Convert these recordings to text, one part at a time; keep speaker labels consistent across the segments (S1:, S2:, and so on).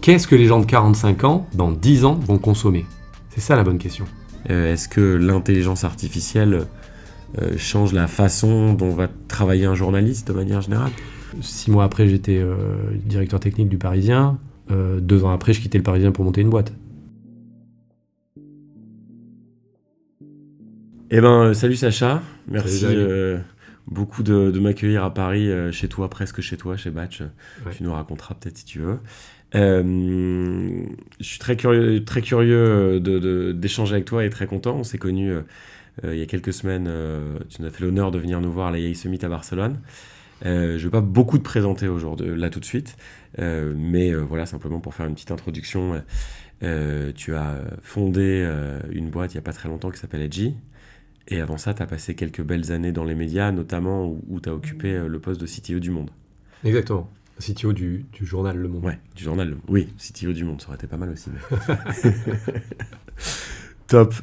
S1: qu'est-ce que les gens de 45 ans, dans 10 ans, vont consommer ? C'est ça la bonne question.
S2: Est-ce que l'intelligence artificielle change la façon dont va travailler un journaliste de manière générale ?
S1: 6 mois après, j'étais directeur technique du Parisien. 2 ans après, je quittais le Parisien pour monter une boîte.
S2: Eh ben, salut Sacha, merci
S1: Salut,
S2: beaucoup de m'accueillir à Paris, chez toi, presque chez toi, chez Batch.
S1: Ouais.
S2: Tu nous raconteras peut-être si tu veux. Je suis très curieux d'échanger avec toi et très content. On s'est connus il y a quelques semaines. Tu nous as fait l'honneur de venir nous voir à la AI Summit à Barcelone. Je ne vais pas beaucoup te présenter aujourd'hui, là tout de suite, mais voilà, simplement pour faire une petite introduction. Tu as fondé une boîte il n'y a pas très longtemps qui s'appelle Edgy. Et avant ça, tu as passé quelques belles années dans les médias, notamment où tu as occupé le poste de CTO du Monde.
S1: Exactement. CTO du journal Le Monde.
S2: Ouais, du journal. Oui, CTO du Monde, ça aurait été pas mal aussi. Mais... Top.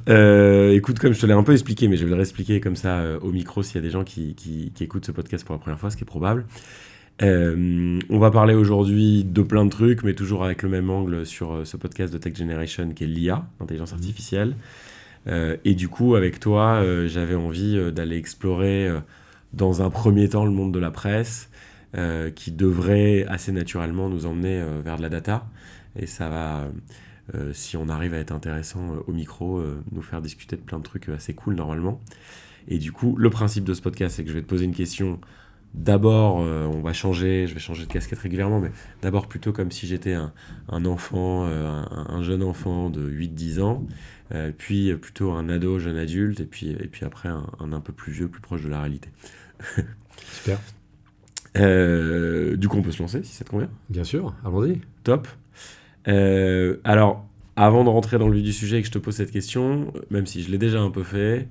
S2: Écoute, comme je te l'ai un peu expliqué, mais je vais le réexpliquer comme ça au micro s'il y a des gens qui écoutent ce podcast pour la première fois, ce qui est probable. On va parler aujourd'hui de plein de trucs, mais toujours avec le même angle sur ce podcast de Tech Generation qui est l'IA, l'intelligence artificielle. Et du coup, avec toi, j'avais envie d'aller explorer dans un premier temps le monde de la presse, qui devrait assez naturellement nous emmener vers de la data. Et ça va, si on arrive à être intéressant au micro, nous faire discuter de plein de trucs assez cool normalement. Et du coup, le principe de ce podcast, c'est que je vais te poser une question. D'abord, je vais changer de casquette régulièrement, mais d'abord plutôt comme si j'étais un enfant, un jeune enfant de 8-10 ans, puis plutôt un ado, jeune adulte, et puis après un peu plus vieux, plus proche de la réalité.
S1: Super.
S2: Du coup, on peut se lancer, si ça te convient.
S1: Bien sûr, allons-y.
S2: Top. Alors, avant de rentrer dans le vif du sujet et que je te pose cette question, même si je l'ai déjà un peu fait,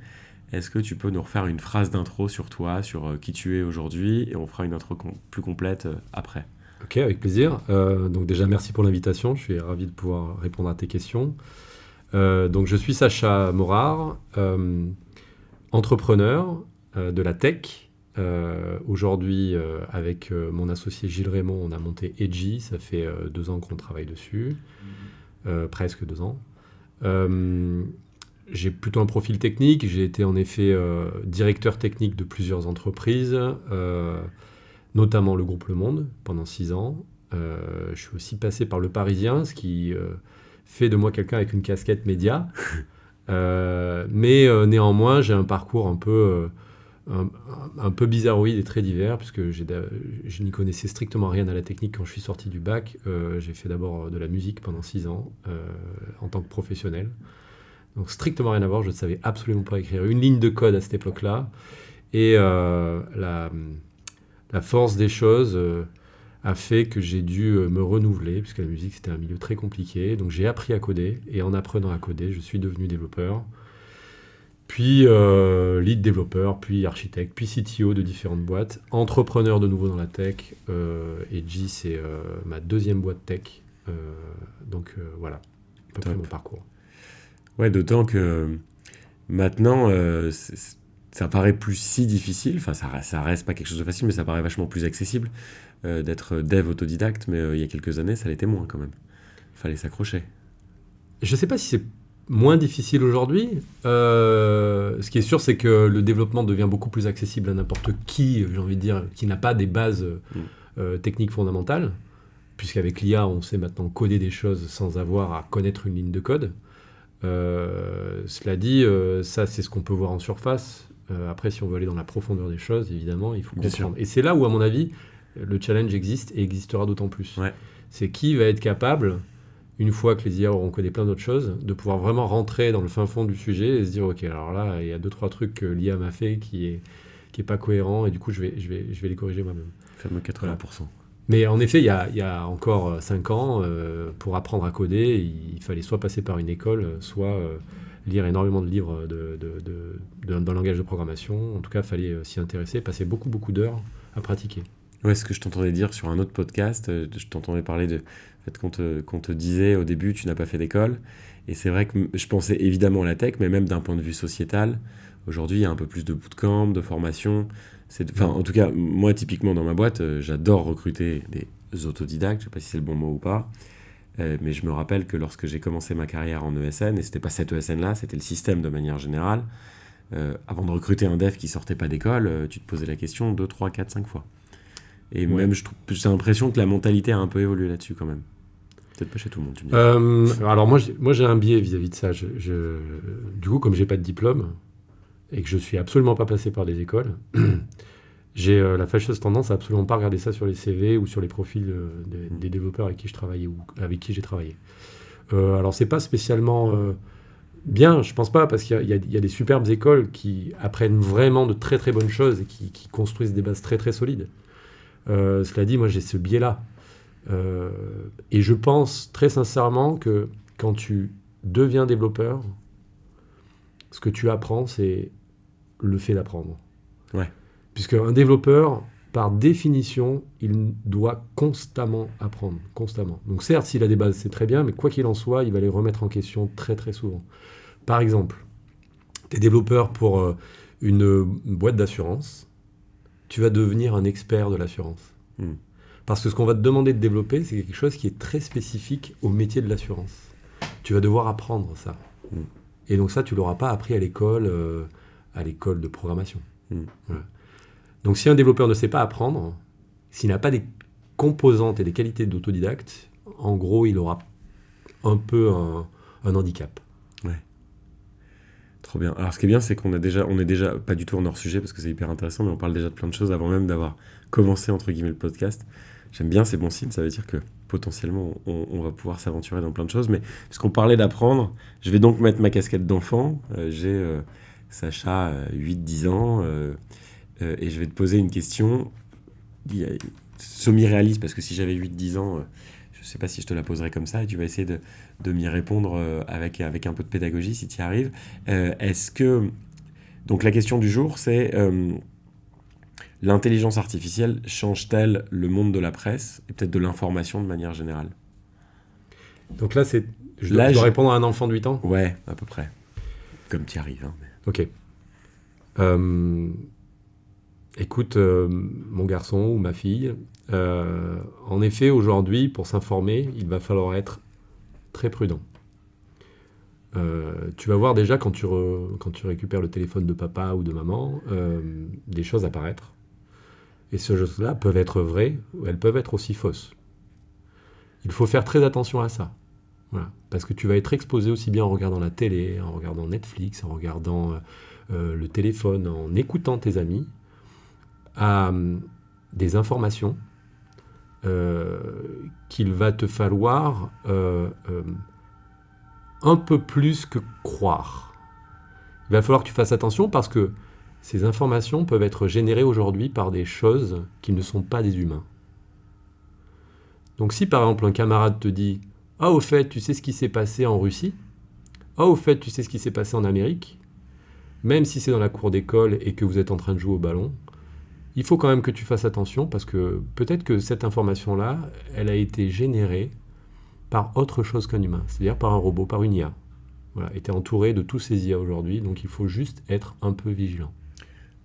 S2: est-ce que tu peux nous refaire une phrase d'intro sur toi, sur qui tu es aujourd'hui, et on fera une intro plus complète après.
S1: Ok, avec plaisir. Donc déjà, merci pour l'invitation. Je suis ravi de pouvoir répondre à tes questions. Donc je suis Sacha Morard, entrepreneur de la tech. Aujourd'hui, avec mon associé Gilles Raymond, on a monté Edgy. Ça fait 2 ans qu'on travaille dessus. Presque 2 ans. J'ai plutôt un profil technique. J'ai été en effet directeur technique de plusieurs entreprises, notamment le groupe Le Monde, pendant 6 ans. Je suis aussi passé par Le Parisien, ce qui fait de moi quelqu'un avec une casquette média. Mais néanmoins, j'ai un parcours un peu bizarroïde et très divers, puisque je n'y connaissais strictement rien à la technique quand je suis sorti du bac. J'ai fait d'abord de la musique pendant 6 ans, en tant que professionnel. Donc strictement rien à voir, je ne savais absolument pas écrire une ligne de code à cette époque-là. Et la force des choses a fait que j'ai dû me renouveler, puisque la musique c'était un milieu très compliqué. Donc j'ai appris à coder, et en apprenant à coder, je suis devenu développeur. Puis lead développeur, puis architecte, puis CTO de différentes boîtes. Entrepreneur de nouveau dans la tech. Edgy, c'est ma 2e boîte tech. Donc voilà, à peu près mon parcours.
S2: Ouais, d'autant que maintenant, ça paraît plus si difficile, enfin ça reste pas quelque chose de facile, mais ça paraît vachement plus accessible d'être dev autodidacte, mais il y a quelques années, ça l'était moins quand même. Il fallait s'accrocher.
S1: Je sais pas si c'est moins difficile aujourd'hui. Ce qui est sûr, c'est que le développement devient beaucoup plus accessible à n'importe qui, j'ai envie de dire, qui n'a pas des bases techniques fondamentales, puisqu'avec l'IA, on sait maintenant coder des choses sans avoir à connaître une ligne de code. Cela dit, ça c'est ce qu'on peut voir en surface. Après, si on veut aller dans la profondeur des choses, évidemment, il faut
S2: Bien
S1: comprendre.
S2: sûr.
S1: Et c'est là où, à mon avis, le challenge existe et existera d'autant plus.
S2: Ouais.
S1: C'est qui va être capable, une fois que les IA auront codé plein d'autres choses, de pouvoir vraiment rentrer dans le fin fond du sujet et se dire, ok, alors là, il y a 2-3 trucs que l'IA m'a fait qui est pas cohérent, et du coup, je vais les corriger moi-même.
S2: Fameux 80%. Voilà.
S1: Mais en effet, il y a encore 5 ans, pour apprendre à coder, il fallait soit passer par une école, soit lire énormément de livres dans le langage de programmation. En tout cas, il fallait s'y intéresser, passer beaucoup d'heures à pratiquer.
S2: Ouais, ce que je t'entendais dire sur un autre podcast, je t'entendais parler de fait qu'on te disait au début, tu n'as pas fait d'école. Et c'est vrai que je pensais évidemment à la tech, mais même d'un point de vue sociétal, aujourd'hui, il y a un peu plus de bootcamp, de formation. En tout cas, moi, typiquement, dans ma boîte, j'adore recruter des autodidactes, je ne sais pas si c'est le bon mot ou pas, Mais je me rappelle que lorsque j'ai commencé ma carrière en ESN, et c'était pas cette ESN-là, c'était le système de manière générale, avant de recruter un dev qui sortait pas d'école, tu te posais la question 2, 3, 4, 5 fois. Et même, j'ai l'impression que la mentalité a un peu évolué là-dessus quand même. Peut-être pas chez tout le monde, tu me dis.
S1: Alors moi j'ai un biais vis-à-vis de ça. Du coup, comme j'ai pas de diplôme et que je suis absolument pas passé par des écoles, j'ai la fâcheuse tendance à absolument pas regarder ça sur les CV ou sur les profils des développeurs avec qui je travaillais ou avec qui j'ai travaillé. Alors c'est pas spécialement bien, je pense pas, parce qu'il y a des superbes écoles qui apprennent vraiment de très très bonnes choses et qui construisent des bases très très solides. Cela dit, moi j'ai ce biais-là. Et je pense très sincèrement que quand tu deviens développeur, ce que tu apprends, c'est le fait d'apprendre.
S2: Ouais.
S1: Puisque un développeur, par définition, il doit constamment apprendre, constamment. Donc certes, s'il a des bases, c'est très bien, mais quoi qu'il en soit, il va les remettre en question très très souvent. Par exemple, tu es développeur pour une boîte d'assurance, tu vas devenir un expert de l'assurance. Parce que ce qu'on va te demander de développer, c'est quelque chose qui est très spécifique au métier de l'assurance. Tu vas devoir apprendre ça. Et donc ça, tu ne l'auras pas appris à l'école de programmation. Voilà. Donc si un développeur ne sait pas apprendre, s'il n'a pas des composantes et des qualités d'autodidacte, en gros, il aura un peu un handicap.
S2: Ouais. Trop bien. Alors ce qui est bien, c'est on est déjà pas du tout en hors sujet, parce que c'est hyper intéressant, mais on parle déjà de plein de choses avant même d'avoir commencé, entre guillemets, le podcast. J'aime bien, c'est bon signe, ça veut dire que potentiellement, on va pouvoir s'aventurer dans plein de choses. Mais puisqu'on parlait d'apprendre, je vais donc mettre ma casquette d'enfant. J'ai Sacha, 8-10 ans, et je vais te poser une question semi-réaliste, parce que si j'avais 8-10 ans, je ne sais pas si je te la poserais comme ça, et tu vas essayer de m'y répondre avec un peu de pédagogie, si tu y arrives. Donc la question du jour, c'est... l'intelligence artificielle change-t-elle le monde de la presse et peut-être de l'information de manière générale?
S1: Donc là, je dois répondre à un enfant de 8 ans?
S2: Ouais, à peu près. Comme tu y arrives. Hein, mais...
S1: Ok. Écoute, mon garçon ou ma fille, en effet, aujourd'hui, pour s'informer, il va falloir être très prudent. Tu vas voir déjà quand tu récupères le téléphone de papa ou de maman, des choses apparaître. Et ces choses-là peuvent être vraies, ou elles peuvent être aussi fausses. Il faut faire très attention à ça. Voilà. Parce que tu vas être exposé aussi bien en regardant la télé, en regardant Netflix, en regardant le téléphone, en écoutant tes amis, à des informations qu'il va te falloir un peu plus que croire. Il va falloir que tu fasses attention parce que ces informations peuvent être générées aujourd'hui par des choses qui ne sont pas des humains. Donc si par exemple un camarade te dit « Ah, au fait, tu sais ce qui s'est passé en Russie ? Ah, au fait, tu sais ce qui s'est passé en Amérique ?» Même si c'est dans la cour d'école et que vous êtes en train de jouer au ballon, il faut quand même que tu fasses attention parce que peut-être que cette information-là, elle a été générée par autre chose qu'un humain, c'est-à-dire par un robot, par une IA. Voilà, et tu es entouré de tous ces IA aujourd'hui, donc il faut juste être un peu vigilant.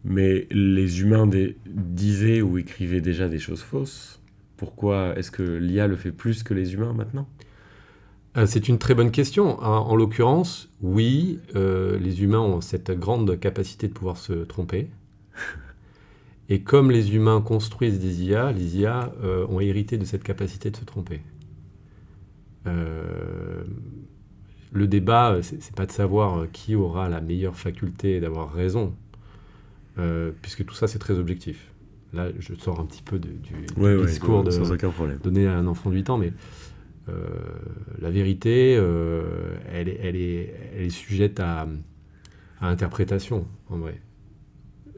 S2: Mais les humains disaient ou écrivaient déjà des choses fausses. Pourquoi est-ce que l'IA le fait plus que les humains maintenant ?
S1: C'est une très bonne question. En l'occurrence, oui, les humains ont cette grande capacité de pouvoir se tromper. Et comme les humains construisent des IA, les IA ont hérité de cette capacité de se tromper. Le débat, c'est pas de savoir qui aura la meilleure faculté d'avoir raison, puisque tout ça, c'est très objectif. Là, je sors un petit peu du discours
S2: sans aucun problème.
S1: Donné à un enfant de 8 ans, mais la vérité, elle est sujette à interprétation, en vrai.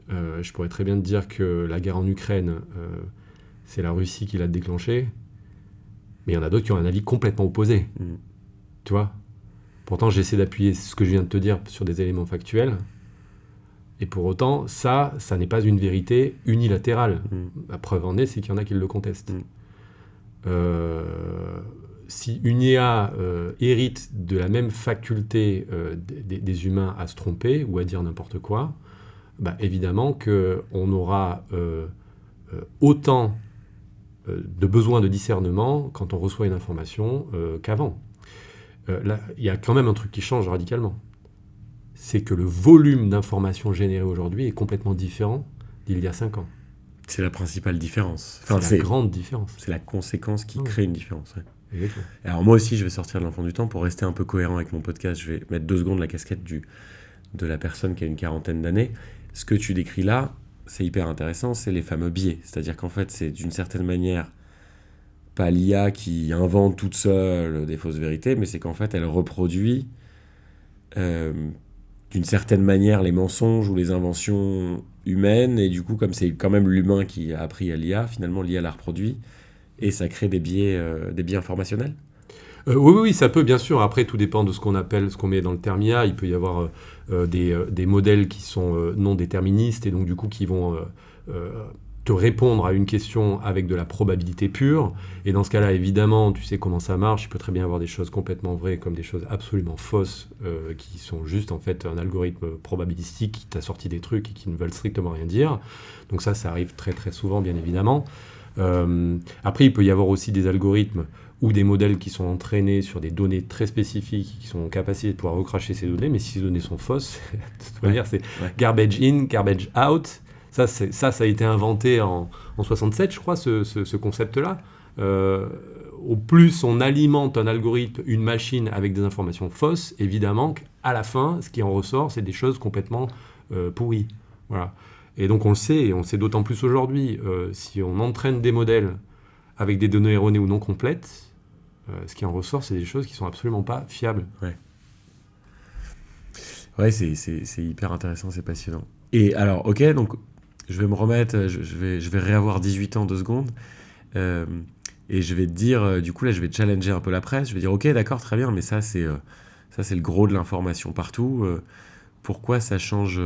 S1: Je pourrais très bien te dire que la guerre en Ukraine, c'est la Russie qui l'a déclenchée, mais il y en a d'autres qui ont un avis complètement opposé. Tu vois ? Pourtant, j'essaie d'appuyer ce que je viens de te dire sur des éléments factuels, et pour autant, ça n'est pas une vérité unilatérale. La preuve en est, c'est qu'il y en a qui le contestent. Si une IA hérite de la même faculté des humains à se tromper ou à dire n'importe quoi, bah, évidemment qu'on aura autant de besoin de discernement quand on reçoit une information qu'avant. Là, il y a quand même un truc qui change radicalement. C'est que le volume d'informations générées aujourd'hui est complètement différent d'il y a 5 ans.
S2: C'est la principale différence.
S1: C'est la grande différence.
S2: C'est la conséquence qui crée une différence. Ouais.
S1: Exactement.
S2: Alors moi aussi, je vais sortir de l'enfant du temps pour rester un peu cohérent avec mon podcast. Je vais mettre 2 secondes la casquette de la personne qui a une quarantaine d'années. Ce que tu décris là, c'est hyper intéressant, c'est les fameux biais. C'est-à-dire qu'en fait, c'est d'une certaine manière pas l'IA qui invente toute seule des fausses vérités, mais c'est qu'en fait, elle reproduit d'une certaine manière les mensonges ou les inventions humaines, et du coup, comme c'est quand même l'humain qui a appris à l'IA, finalement, l'IA la reproduit, et ça crée des biais informationnels.
S1: Oui, ça peut, bien sûr. Après, tout dépend de ce qu'on appelle, ce qu'on met dans le terme IA. Il peut y avoir des modèles qui sont non déterministes et donc du coup qui vont te répondre à une question avec de la probabilité pure. Et dans ce cas-là, évidemment, tu sais comment ça marche. Il peut très bien avoir des choses complètement vraies comme des choses absolument fausses qui sont juste en fait un algorithme probabilistique qui t'a sorti des trucs et qui ne veulent strictement rien dire. Donc ça arrive très très souvent, bien évidemment. Après, il peut y avoir aussi des algorithmes ou des modèles qui sont entraînés sur des données très spécifiques, qui sont en capacité de pouvoir recracher ces données, mais si ces données sont fausses, de toute manière, c'est garbage in, garbage out. Ça a été inventé en 67, je crois, ce concept-là. Au plus on alimente un algorithme, une machine avec des informations fausses, évidemment qu'à la fin, ce qui en ressort, c'est des choses complètement pourries. Voilà. Et donc on le sait, et on le sait d'autant plus aujourd'hui, si on entraîne des modèles avec des données erronées ou non complètes, ce qui en ressort, c'est des choses qui sont absolument pas fiables.
S2: Ouais, c'est hyper intéressant, c'est passionnant. Et alors, ok, donc je vais me remettre, je vais réavoir 18 ans 2 secondes, et je vais te dire, du coup là, je vais challenger un peu la presse, je vais dire, ok, d'accord, très bien, mais ça c'est le gros de l'information partout. Pourquoi ça change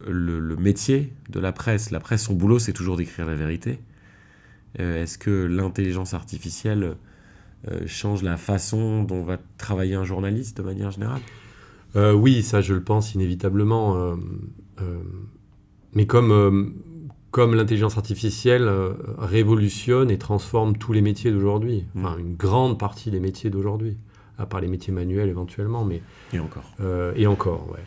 S2: le métier de la presse? La presse, son boulot, c'est toujours d'écrire la vérité. Est-ce que l'intelligence artificielle change la façon dont va travailler un journaliste de manière générale?
S1: Oui, ça je le pense inévitablement. Mais comme l'intelligence artificielle révolutionne et transforme tous les métiers d'aujourd'hui, enfin une grande partie des métiers d'aujourd'hui, à part les métiers manuels éventuellement, mais...
S2: Et encore.
S1: Ouais.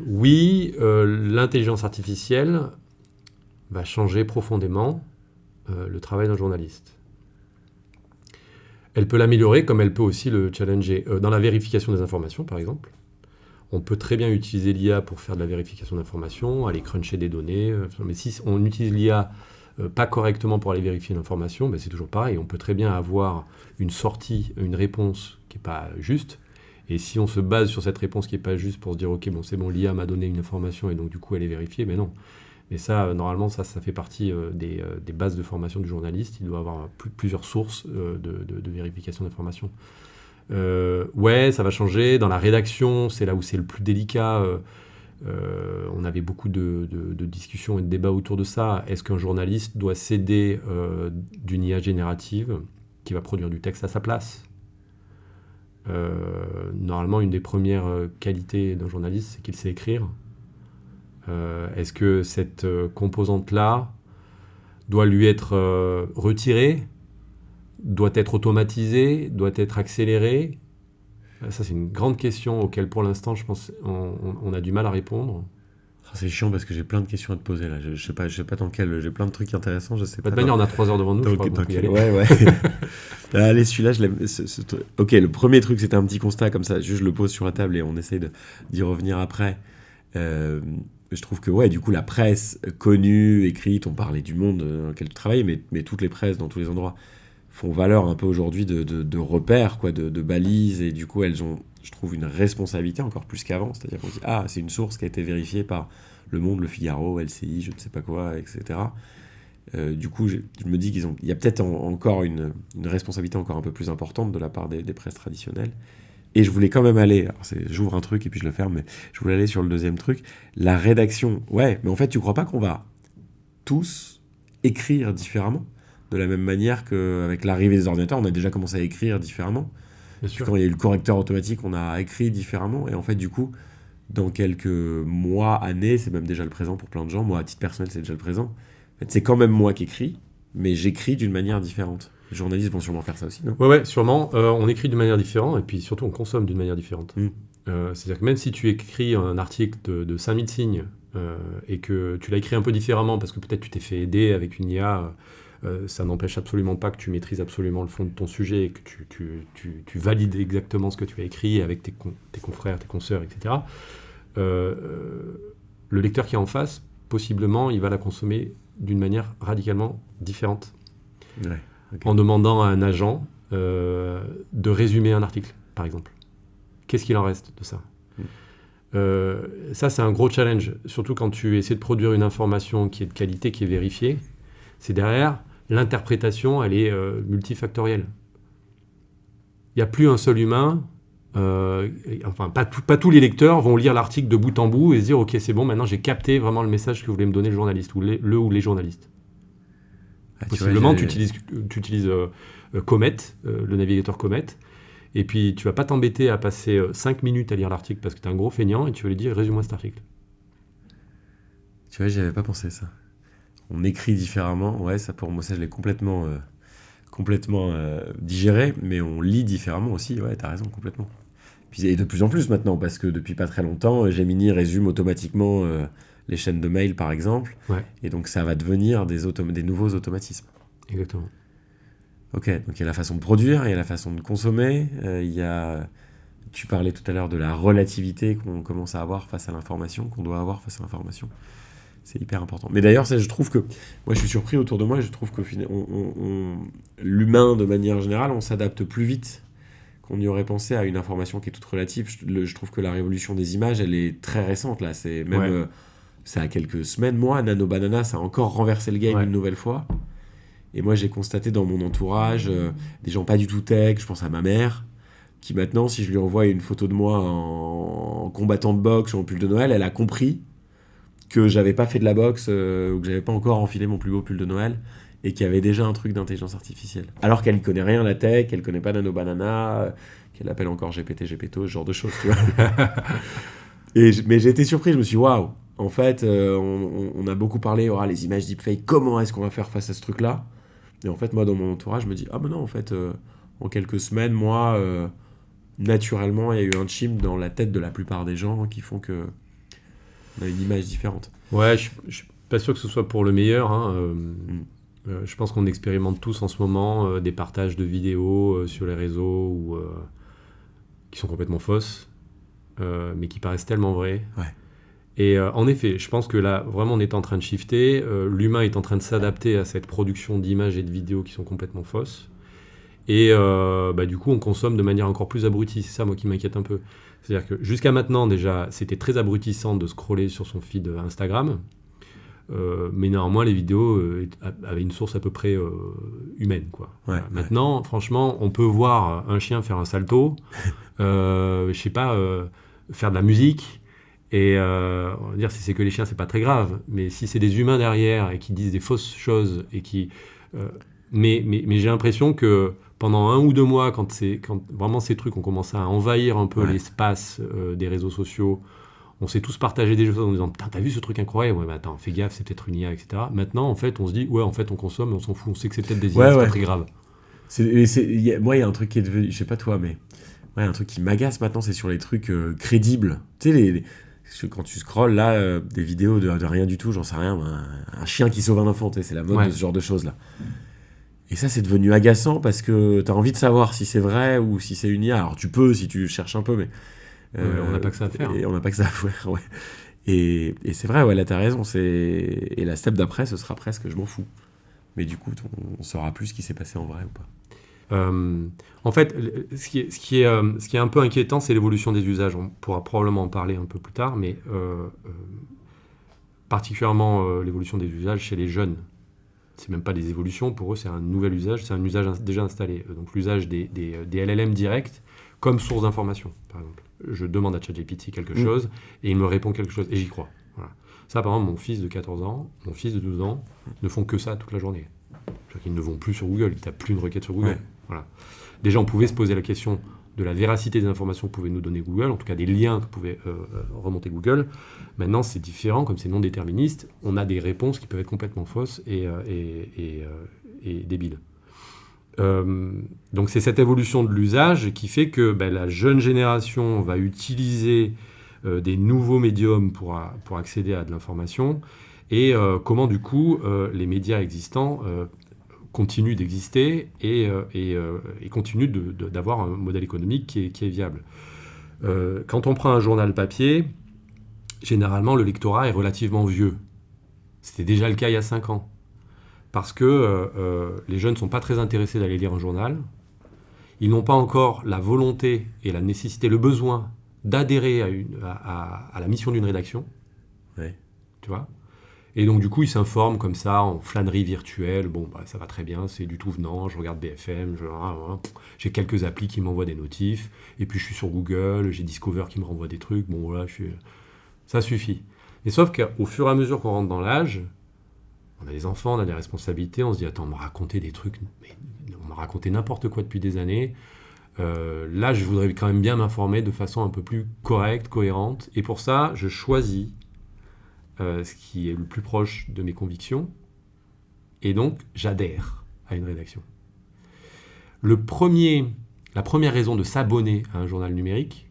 S1: Oui, l'intelligence artificielle va changer profondément le travail d'un journaliste. Elle peut l'améliorer comme elle peut aussi le challenger. Dans la vérification des informations, par exemple, on peut très bien utiliser l'IA pour faire de la vérification d'informations, aller cruncher des données. Mais si on utilise l'IA pas correctement pour aller vérifier l'information, ben c'est toujours pareil. On peut très bien avoir une sortie, une réponse qui n'est pas juste. Et si on se base sur cette réponse qui n'est pas juste pour se dire « Ok, bon, c'est bon, l'IA m'a donné une information et donc du coup elle est vérifiée », mais non. Mais ça, normalement, ça fait partie des bases de formation du journaliste. Il doit avoir plusieurs sources de vérification d'informations. Ouais, ça va changer. Dans la rédaction, c'est là où c'est le plus délicat. On avait beaucoup de discussions et de débats autour de ça. Est-ce qu'un journaliste doit s'aider d'une IA générative qui va produire du texte à sa place ? Normalement, une des premières qualités d'un journaliste, c'est qu'il sait écrire. Est-ce que cette composante-là doit lui être retirée, doit être automatisée, doit être accélérée? Ça, c'est une grande question auquel, pour l'instant, je pense on a du mal à répondre.
S2: C'est chiant parce que j'ai plein de questions à te poser là. Je sais pas dans quel. J'ai plein de trucs intéressants. Je sais pas.
S1: De toute manière, on a 3 heures devant nous. Je crois qu'on peut y aller.
S2: Ouais. Allez, celui-là, je l'aime. Ok, le premier truc, c'était un petit constat comme ça. Juste, je le pose sur la table et on essaye d'y revenir après. Je trouve que ouais, du coup, la presse connue, écrite, on parlait du monde dans lequel tu travailles, mais toutes les presses dans tous les endroits font valeur un peu aujourd'hui de repères, quoi, de balises, et du coup, elles ont, je trouve, une responsabilité encore plus qu'avant. C'est-à-dire qu'on dit, ah, c'est une source qui a été vérifiée par Le Monde, Le Figaro, LCI, je ne sais pas quoi, etc. Du coup, je me dis il y a peut-être encore une responsabilité encore un peu plus importante de la part des presses traditionnelles. Et je voulais quand même aller, alors j'ouvre un truc et puis je le ferme, mais je voulais aller sur le deuxième truc, la rédaction. Ouais, mais en fait, tu crois pas qu'on va tous écrire différemment ? De la même manière qu'avec l'arrivée des ordinateurs, on a déjà commencé à écrire différemment.
S1: Bien sûr.
S2: Quand il y a eu le correcteur automatique, on a écrit différemment. Et en fait, du coup, dans quelques mois, années, c'est même déjà le présent pour plein de gens. Moi, à titre personnel, c'est déjà le présent. En fait, c'est quand même moi qui écris, mais j'écris d'une manière différente. Les journalistes vont sûrement faire ça aussi, non?
S1: Ouais, sûrement. On écrit d'une manière différente et puis surtout on consomme d'une manière différente. C'est-à-dire que même si tu écris un article de 5000 signes et que tu l'as écrit un peu différemment parce que peut-être tu t'es fait aider avec une IA, ça n'empêche absolument pas que tu maîtrises absolument le fond de ton sujet et que tu valides exactement ce que tu as écrit avec tes confrères, tes consoeurs, etc. Le lecteur qui est en face, possiblement, il va la consommer d'une manière radicalement différente.
S2: Ouais. Okay.
S1: En demandant à un agent de résumer un article, par exemple. Qu'est-ce qu'il en reste de ça ? Ça, c'est un gros challenge, surtout quand tu essaies de produire une information qui est de qualité, qui est vérifiée. C'est derrière, l'interprétation, elle est multifactorielle. Il n'y a plus un seul humain, pas tous les lecteurs vont lire l'article de bout en bout et se dire « Ok, c'est bon, maintenant j'ai capté vraiment le message que voulait me donner le journaliste, ou les journalistes. » Possiblement, tu utilises Comet, le navigateur Comet, et puis tu vas pas t'embêter à passer 5 minutes à lire l'article parce que tu es un gros feignant et tu vas lui dire « Résume-moi cet article. »
S2: Tu vois, j'y avais pas pensé ça. On écrit différemment, ouais, ça pour moi, ça je l'ai complètement digéré, mais on lit différemment aussi, ouais, t'as raison, complètement. Puis, et de plus en plus maintenant, parce que depuis pas très longtemps, Gemini résume automatiquement les chaînes de mail, par exemple, et donc ça va devenir des nouveaux automatismes.
S1: Exactement.
S2: Ok, donc il y a la façon de produire, il y a la façon de consommer, tu parlais tout à l'heure de la relativité qu'on commence à avoir face à l'information, qu'on doit avoir face à l'information. C'est hyper important. Mais d'ailleurs, ça, je trouve que... Moi, je suis surpris autour de moi, je trouve que l'humain, de manière générale, on s'adapte plus vite qu'on y aurait pensé à une information qui est toute relative. Je trouve que la révolution des images, elle est très récente, là. C'est même... ça a quelques semaines, moi, Nano Banana, ça a encore renversé le game une nouvelle fois. Et moi, j'ai constaté dans mon entourage des gens pas du tout tech, je pense à ma mère, qui maintenant, si je lui envoie une photo de moi en combattant de boxe ou en pull de Noël, elle a compris que j'avais pas fait de la boxe ou que j'avais pas encore enfilé mon plus beau pull de Noël et qu'il y avait déjà un truc d'intelligence artificielle. Alors qu'elle y connaît rien la tech, qu'elle connaît pas Nano Banana, qu'elle appelle encore GPT, GPTO, ce genre de choses, tu vois. Mais j'ai été surpris, je me suis dit, waouh, en fait, on a beaucoup parlé, les images deepfake, comment est-ce qu'on va faire face à ce truc-là ? Et en fait, moi, dans mon entourage, je me dis, non, en fait, en quelques semaines, moi, naturellement, il y a eu un chip dans la tête de la plupart des gens qui font que on a une image différente.
S1: Ouais, je suis pas sûr que ce soit pour le meilleur. Je pense qu'on expérimente tous en ce moment des partages de vidéos sur les réseaux qui sont complètement fausses, mais qui paraissent tellement vraies.
S2: Ouais.
S1: Et en effet, je pense que là, vraiment, on est en train de shifter. L'humain est en train de s'adapter à cette production d'images et de vidéos qui sont complètement fausses. Et du coup, on consomme de manière encore plus abrutie. C'est ça, moi, qui m'inquiète un peu. C'est-à-dire que jusqu'à maintenant, déjà, c'était très abrutissant de scroller sur son feed Instagram. Mais néanmoins, les vidéos avaient une source à peu près humaine, quoi.
S2: Ouais,
S1: maintenant, franchement, on peut voir un chien faire un salto, je sais pas, faire de la musique. Et on va dire, si c'est que les chiens, c'est pas très grave. Mais si c'est des humains derrière et qui disent des fausses choses et qui... mais j'ai l'impression que pendant 1 ou 2 mois, quand vraiment ces trucs ont commencé à envahir un peu l'espace des réseaux sociaux, on s'est tous partagé des choses en disant « Putain, t'as vu ce truc incroyable ? Ouais, mais attends, fais gaffe, c'est peut-être une IA, etc. » Maintenant, en fait, on se dit « Ouais, en fait, on consomme, on s'en fout, on sait que c'est peut-être des IA, c'est pas très grave. »
S2: Moi, il y a un truc qui est devenu... Je sais pas toi, mais... Ouais, un truc qui m'agace maintenant, c'est sur les trucs crédibles. Tu sais, quand tu scrolles, là, des vidéos de rien du tout, j'en sais rien, un chien qui sauve un enfant, c'est la mode de ce genre de choses-là. Et ça, c'est devenu agaçant parce que tu as envie de savoir si c'est vrai ou si c'est une IA. Alors, tu peux, si tu cherches un peu, mais...
S1: on n'a pas que ça à faire.
S2: Et on n'a pas que ça à faire, ouais. Et c'est vrai, là, tu as raison. Et la step d'après, ce sera presque « je m'en fous ». Mais du coup, on saura plus ce qui s'est passé en vrai ou pas.
S1: En fait, ce qui est un peu inquiétant, c'est l'évolution des usages. On pourra probablement en parler un peu plus tard, mais particulièrement l'évolution des usages chez les jeunes. C'est même pas des évolutions, pour eux c'est un nouvel usage, c'est un usage déjà installé. Donc l'usage des LLM directs comme source d'information, par exemple. Je demande à ChatGPT quelque chose et il me répond quelque chose et j'y crois. Voilà. Ça, par exemple, mon fils de 14 ans, mon fils de 12 ans ne font que ça toute la journée. C'est-à-dire qu'ils ne vont plus sur Google, ils ne tapent plus une requête sur Google. Ouais. Voilà. Déjà, on pouvait se poser la question de la véracité des informations que pouvait nous donner Google, en tout cas des liens que pouvait remonter Google. Maintenant, c'est différent, comme c'est non déterministe, on a des réponses qui peuvent être complètement fausses et est débile. Donc c'est cette évolution de l'usage qui fait que la jeune génération va utiliser des nouveaux médiums pour accéder à de l'information, et comment du coup les médias existants continuent d'exister et continuent d'avoir un modèle économique qui est viable. Quand on prend un journal papier, généralement le lectorat est relativement vieux. C'était déjà le cas il y a 5 ans. Parce que les jeunes ne sont pas très intéressés d'aller lire un journal. Ils n'ont pas encore la volonté et la nécessité, le besoin d'adhérer à la mission d'une rédaction.
S2: Ouais.
S1: Tu vois ? Et donc, du coup, ils s'informent comme ça, en flânerie virtuelle. Bon, ça va très bien, c'est du tout venant. Je regarde BFM, j'ai quelques applis qui m'envoient des notifs. Et puis, je suis sur Google, j'ai Discover qui me renvoie des trucs. Bon, voilà, ça suffit. Mais sauf qu'au fur et à mesure qu'on rentre dans l'âge, on a des enfants, on a des responsabilités, on se dit, attends, on m'a raconté des trucs, mais on m'a raconté n'importe quoi depuis des années. Là, je voudrais quand même bien m'informer de façon un peu plus correcte, cohérente. Et pour ça, je choisis ce qui est le plus proche de mes convictions. Et donc, j'adhère à une rédaction. La première raison de s'abonner à un journal numérique,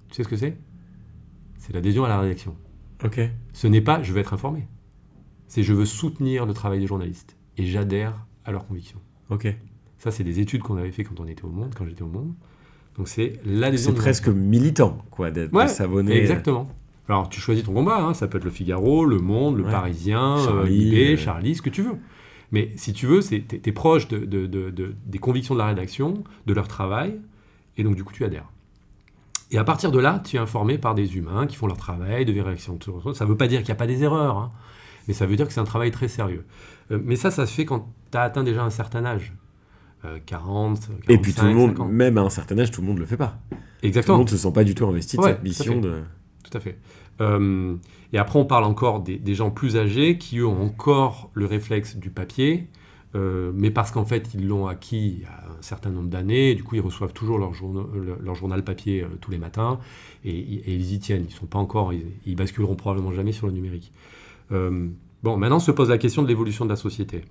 S1: tu sais ce que c'est ? C'est l'adhésion à la rédaction.
S2: Ok.
S1: Ce n'est pas « je veux être informé ». C'est « je veux soutenir le travail des journalistes ». Et j'adhère à leurs convictions.
S2: Ok.
S1: Ça, c'est des études qu'on avait fait quand j'étais au Monde. Donc, c'est l'adhésion.
S2: C'est presque militant, quoi, de s'abonner.
S1: Exactement. Alors, tu choisis ton combat. Hein. Ça peut être le Figaro, le Monde, le Parisien, Libé, Charlie, ce que tu veux. Mais si tu veux, t'es proche des convictions de la rédaction, de leur travail, et donc, du coup, tu adhères. Et à partir de là, tu es informé par des humains qui font leur travail de vérification. Ça ne veut pas dire qu'il n'y a pas des erreurs, hein, mais ça veut dire que c'est un travail très sérieux. Mais ça se fait quand tu as atteint déjà un certain âge. 40, 45,
S2: et puis tout le monde,
S1: 50.
S2: même à un certain âge, tout le monde ne le fait pas.
S1: Exactement.
S2: Tout le monde ne se sent pas du tout investi de cette mission.
S1: Tout à fait. Et après, on parle encore des gens plus âgés qui, eux, ont encore le réflexe du papier, mais parce qu'en fait, ils l'ont acquis il y a un certain nombre d'années, et du coup, ils reçoivent toujours leur journal papier tous les matins, et ils y tiennent. Ils sont pas encore, ils basculeront probablement jamais sur le numérique. Maintenant se pose la question de l'évolution de la société.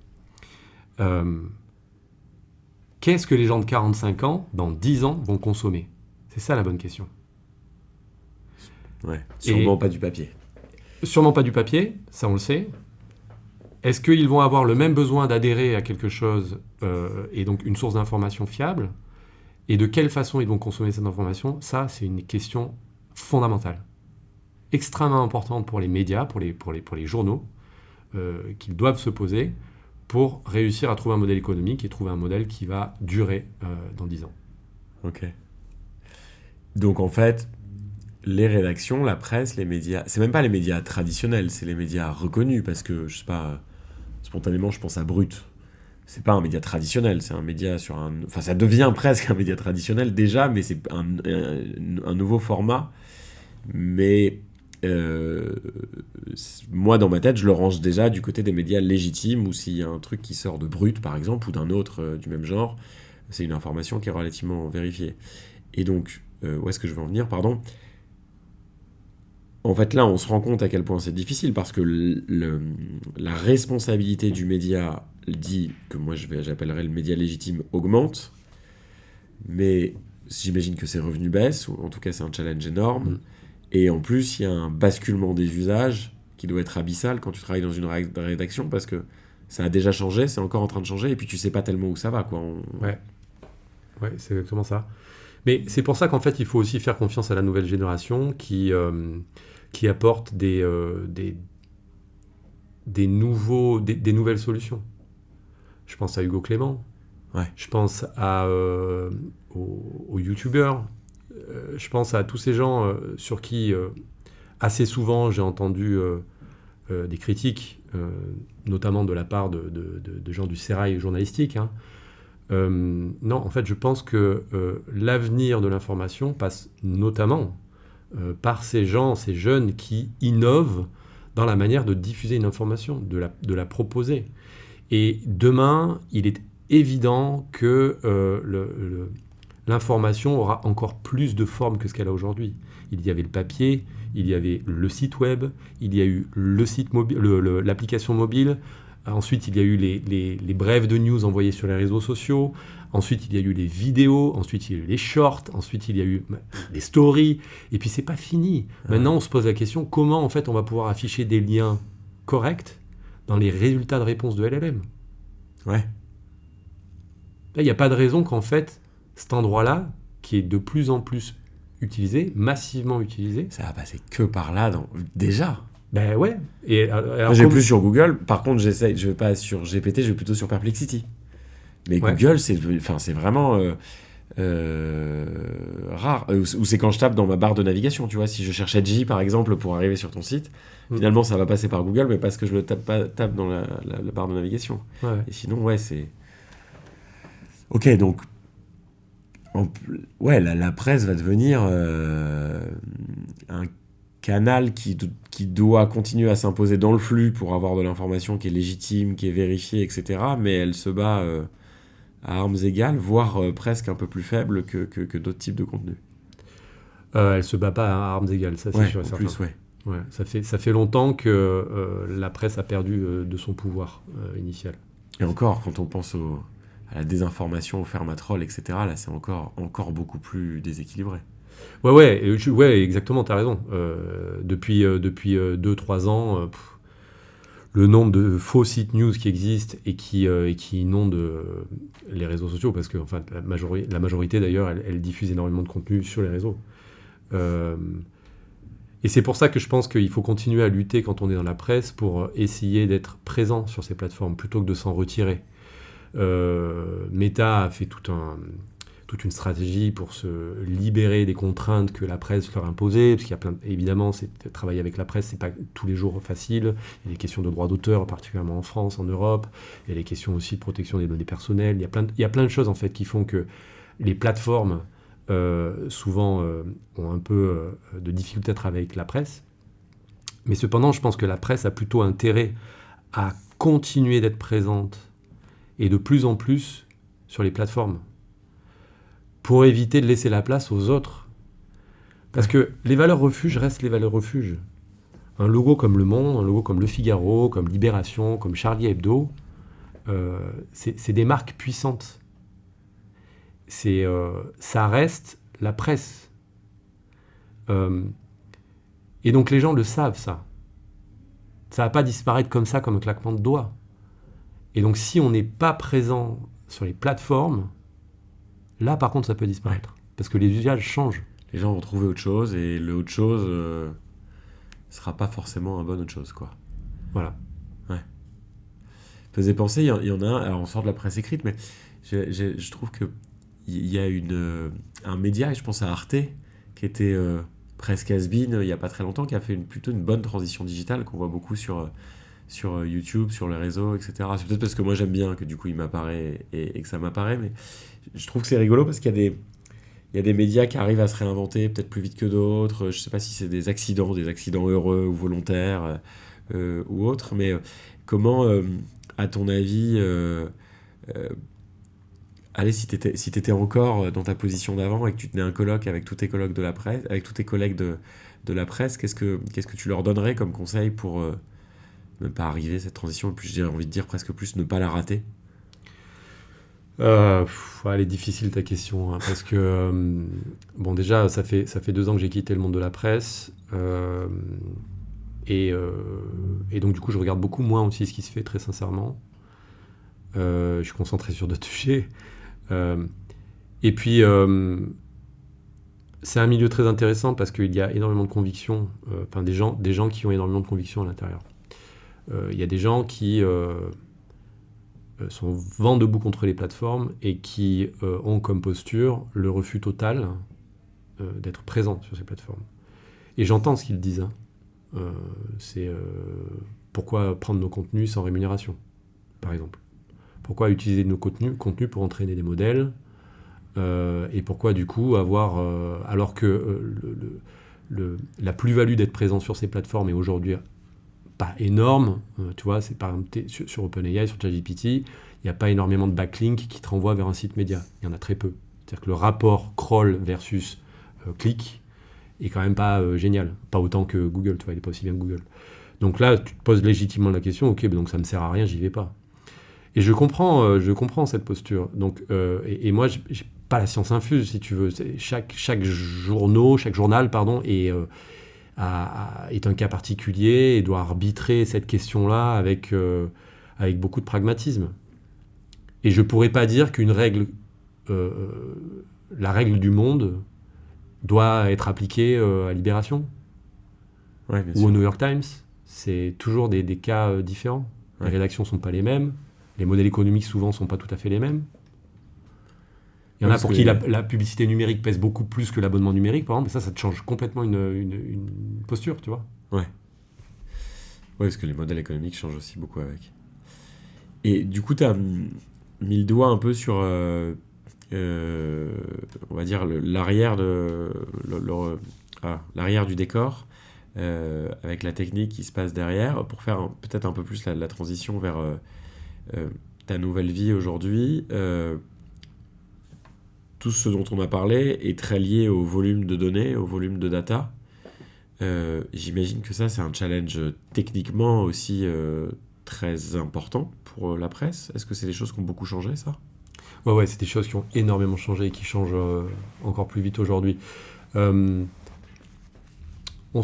S1: Qu'est-ce que les gens de 45 ans, dans 10 ans, vont consommer ? C'est ça la bonne question.
S2: Ouais, sûrement pas du papier.
S1: Sûrement pas du papier, ça on le sait. Est-ce qu'ils vont avoir le même besoin d'adhérer à quelque chose et donc une source d'information fiable ? Et de quelle façon ils vont consommer cette information ? Ça, c'est une question fondamentale. Extrêmement importante pour les médias, pour les journaux, qu'ils doivent se poser pour réussir à trouver un modèle économique et trouver un modèle qui va durer dans 10 ans.
S2: Ok. Donc en fait, les rédactions, la presse, les médias, c'est même pas les médias traditionnels, c'est les médias reconnus, parce que, je sais pas, spontanément, je pense à Brut. C'est pas un média traditionnel, c'est un média sur un... Enfin, ça devient presque un média traditionnel déjà, mais c'est un nouveau format. Mais moi, dans ma tête, je le range déjà du côté des médias légitimes, où s'il y a un truc qui sort de Brut, par exemple, ou d'un autre du même genre, c'est une information qui est relativement vérifiée. Et donc, où est-ce que je veux en venir, pardon ? En fait, là, on se rend compte à quel point c'est difficile, parce que la responsabilité du média dit que moi, j'appellerais le média légitime, augmente, mais j'imagine que ses revenus baissent, ou en tout cas, c'est un challenge énorme. Et en plus, il y a un basculement des usages qui doit être abyssal quand tu travailles dans une rédaction, parce que ça a déjà changé, c'est encore en train de changer, et puis tu sais pas tellement où ça va, quoi.
S1: Ouais, c'est exactement ça. Mais c'est pour ça qu'en fait, il faut aussi faire confiance à la nouvelle génération qui apporte des nouvelles solutions. Je pense à Hugo Clément.
S2: Ouais.
S1: Je pense aux youtubeurs. Je pense à tous ces gens sur qui, assez souvent, j'ai entendu des critiques, notamment de la part de gens du sérail journalistique. Hein. Non, en fait, je pense que l'avenir de l'information passe notamment par ces gens, ces jeunes qui innovent dans la manière de diffuser une information, de la proposer. Et demain, il est évident que l'information aura encore plus de formes que ce qu'elle a aujourd'hui. Il y avait le papier, il y avait le site web, il y a eu le site mobile, l'application mobile, Ensuite, il y a eu les brèves de news envoyées sur les réseaux sociaux. Ensuite, il y a eu les vidéos. Ensuite, il y a eu les shorts. Ensuite, il y a eu les stories. Et puis, c'est pas fini. Maintenant, on se pose la question, comment, en fait, on va pouvoir afficher des liens corrects dans les résultats de réponse de LLM?
S2: Ouais.
S1: Là, il n'y a pas de raison qu'en fait, cet endroit-là, qui est de plus en plus utilisé, massivement utilisé...
S2: Ça va passer que par là, déjà.
S1: Ben ouais. Et, alors,
S2: moi, j'ai plus sur Google. Par contre, je vais pas sur GPT, je vais plutôt sur Perplexity. Mais ouais. Google, c'est vraiment rare. Ou c'est quand je tape dans ma barre de navigation, tu vois. Si je cherche Edgy, par exemple, pour arriver sur ton site, finalement, ça va passer par Google, mais parce que je le tape dans la barre de navigation.
S1: Ouais.
S2: Et sinon, ouais, c'est... Ok, donc... la presse va devenir un canal qui doit continuer à s'imposer dans le flux pour avoir de l'information qui est légitime, qui est vérifiée, etc. Mais elle se bat à armes égales, voire presque un peu plus faible que d'autres types de contenus.
S1: Elle se bat pas à armes égales, ça c'est sûr et certain.
S2: Plus, ouais.
S1: Ouais, ça fait longtemps que la presse a perdu de son pouvoir initial.
S2: Et encore, quand on pense à la désinformation, au fermatrol, etc., là c'est encore beaucoup plus déséquilibré.
S1: Ouais, exactement, t'as raison. Depuis 2-3 ans, le nombre de faux sites news qui existent et qui inondent les réseaux sociaux, parce que enfin, la majorité d'ailleurs, elle diffuse énormément de contenu sur les réseaux. Et c'est pour ça que je pense qu'il faut continuer à lutter quand on est dans la presse pour essayer d'être présent sur ces plateformes plutôt que de s'en retirer. Meta a fait toute une stratégie pour se libérer des contraintes que la presse leur imposait, parce qu'il y a évidemment, travailler avec la presse, c'est pas tous les jours facile. Il y a des questions de droits d'auteur, particulièrement en France, en Europe. Il y a des questions aussi de protection des données personnelles. Il y a plein de choses en fait qui font que les plateformes souvent ont un peu de difficulté à travailler avec la presse. Mais cependant, je pense que la presse a plutôt intérêt à continuer d'être présente et de plus en plus sur les plateformes, pour éviter de laisser la place aux autres. Parce que les valeurs refuges restent les valeurs refuges. Un logo comme Le Monde, un logo comme Le Figaro, comme Libération, comme Charlie Hebdo, c'est des marques puissantes. Ça reste la presse. Et donc les gens le savent, ça. Ça ne va pas disparaître comme ça, comme un claquement de doigts. Et donc si on n'est pas présent sur les plateformes, là, par contre, ça peut disparaître. Parce que les usages changent.
S2: Les gens vont trouver autre chose, et le autre chose sera pas forcément un bon autre chose, quoi.
S1: Voilà.
S2: Ouais. Faisait penser, il y en a un, alors on sort de la presse écrite, mais je trouve qu'il y a un média, et je pense à Arte, qui était presque has-been il y a pas très longtemps, qui a fait plutôt une bonne transition digitale, qu'on voit beaucoup sur YouTube, sur les réseaux, etc. C'est peut-être parce que moi j'aime bien que du coup il m'apparaît et que ça m'apparaît, mais je trouve que c'est rigolo parce qu'il y a des médias qui arrivent à se réinventer peut-être plus vite que d'autres. Je sais pas si c'est des accidents heureux ou volontaires ou autres, mais comment, à ton avis, allez, si t'étais encore dans ta position d'avant et que tu tenais un colloque avec tous tes collègues de la presse, avec tous tes collègues de la presse, qu'est-ce que tu leur donnerais comme conseil pour ne pas arriver à cette transition, et puis j'ai envie de dire presque plus ne pas la rater?
S1: Elle est difficile ta question, hein, parce que bon, déjà ça fait 2 ans que j'ai quitté le monde de la presse, et donc du coup je regarde beaucoup moins aussi ce qui se fait, très sincèrement. Je suis concentré sur d'autres sujets, et puis c'est un milieu très intéressant parce qu'il y a énormément de convictions, des gens qui ont énormément de convictions à l'intérieur. Il y a des gens qui sont vent debout contre les plateformes et qui ont comme posture le refus total d'être présent sur ces plateformes. Et j'entends ce qu'ils disent. C'est pourquoi prendre nos contenus sans rémunération, par exemple. Pourquoi utiliser nos contenus pour entraîner des modèles, et pourquoi du coup avoir... alors que la plus-value d'être présent sur ces plateformes est aujourd'hui pas énorme, tu vois, c'est par exemple sur OpenAI, sur ChatGPT, il n'y a pas énormément de backlinks qui te renvoient vers un site média. Il y en a très peu. C'est-à-dire que le rapport crawl versus click est quand même pas génial. Pas autant que Google, tu vois, il n'est pas aussi bien que Google. Donc là, tu te poses légitimement la question, ok, donc ça me sert à rien, j'y vais pas. Et je comprends cette posture. Donc, et moi, j'ai pas la science infuse, si tu veux. Chaque journal, est un cas particulier et doit arbitrer cette question-là avec beaucoup de pragmatisme. Et je pourrais pas dire qu'une règle, la règle du monde, doit être appliquée à Libération ou au New York Times. C'est toujours des cas différents. Les rédactions sont pas les mêmes. Les modèles économiques, souvent, sont pas tout à fait les mêmes. Il y en a pour qui la publicité numérique pèse beaucoup plus que l'abonnement numérique, par exemple. Et ça te change complètement une posture, tu vois.
S2: Ouais, parce que les modèles économiques changent aussi beaucoup avec. Et du coup, tu as mis le doigt un peu sur, on va dire, l'arrière du décor, avec la technique qui se passe derrière, pour faire peut-être un peu plus la transition vers ta nouvelle vie aujourd'hui. Tout ce dont on a parlé est très lié au volume de données, au volume de data. J'imagine que ça, c'est un challenge techniquement aussi très important pour la presse. Est-ce que c'est des choses qui ont beaucoup changé, ça ?
S1: Ouais, c'est des choses qui ont énormément changé et qui changent encore plus vite aujourd'hui. On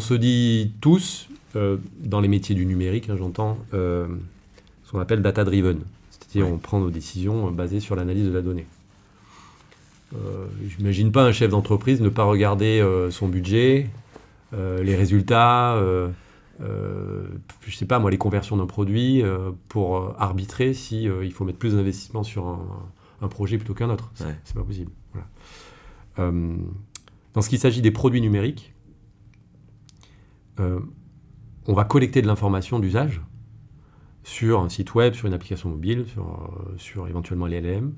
S1: se dit tous, dans les métiers du numérique, j'entends, ce qu'on appelle data-driven. C'est-à-dire on prend nos décisions basées sur l'analyse de la donnée. J'imagine pas un chef d'entreprise ne pas regarder son budget, les résultats, je sais pas moi, les conversions d'un produit pour arbitrer si il faut mettre plus d'investissement sur un projet plutôt qu'un autre. C'est pas possible. Voilà. Dans ce qui s'agit des produits numériques, on va collecter de l'information d'usage sur un site web, sur une application mobile, sur éventuellement les LLM.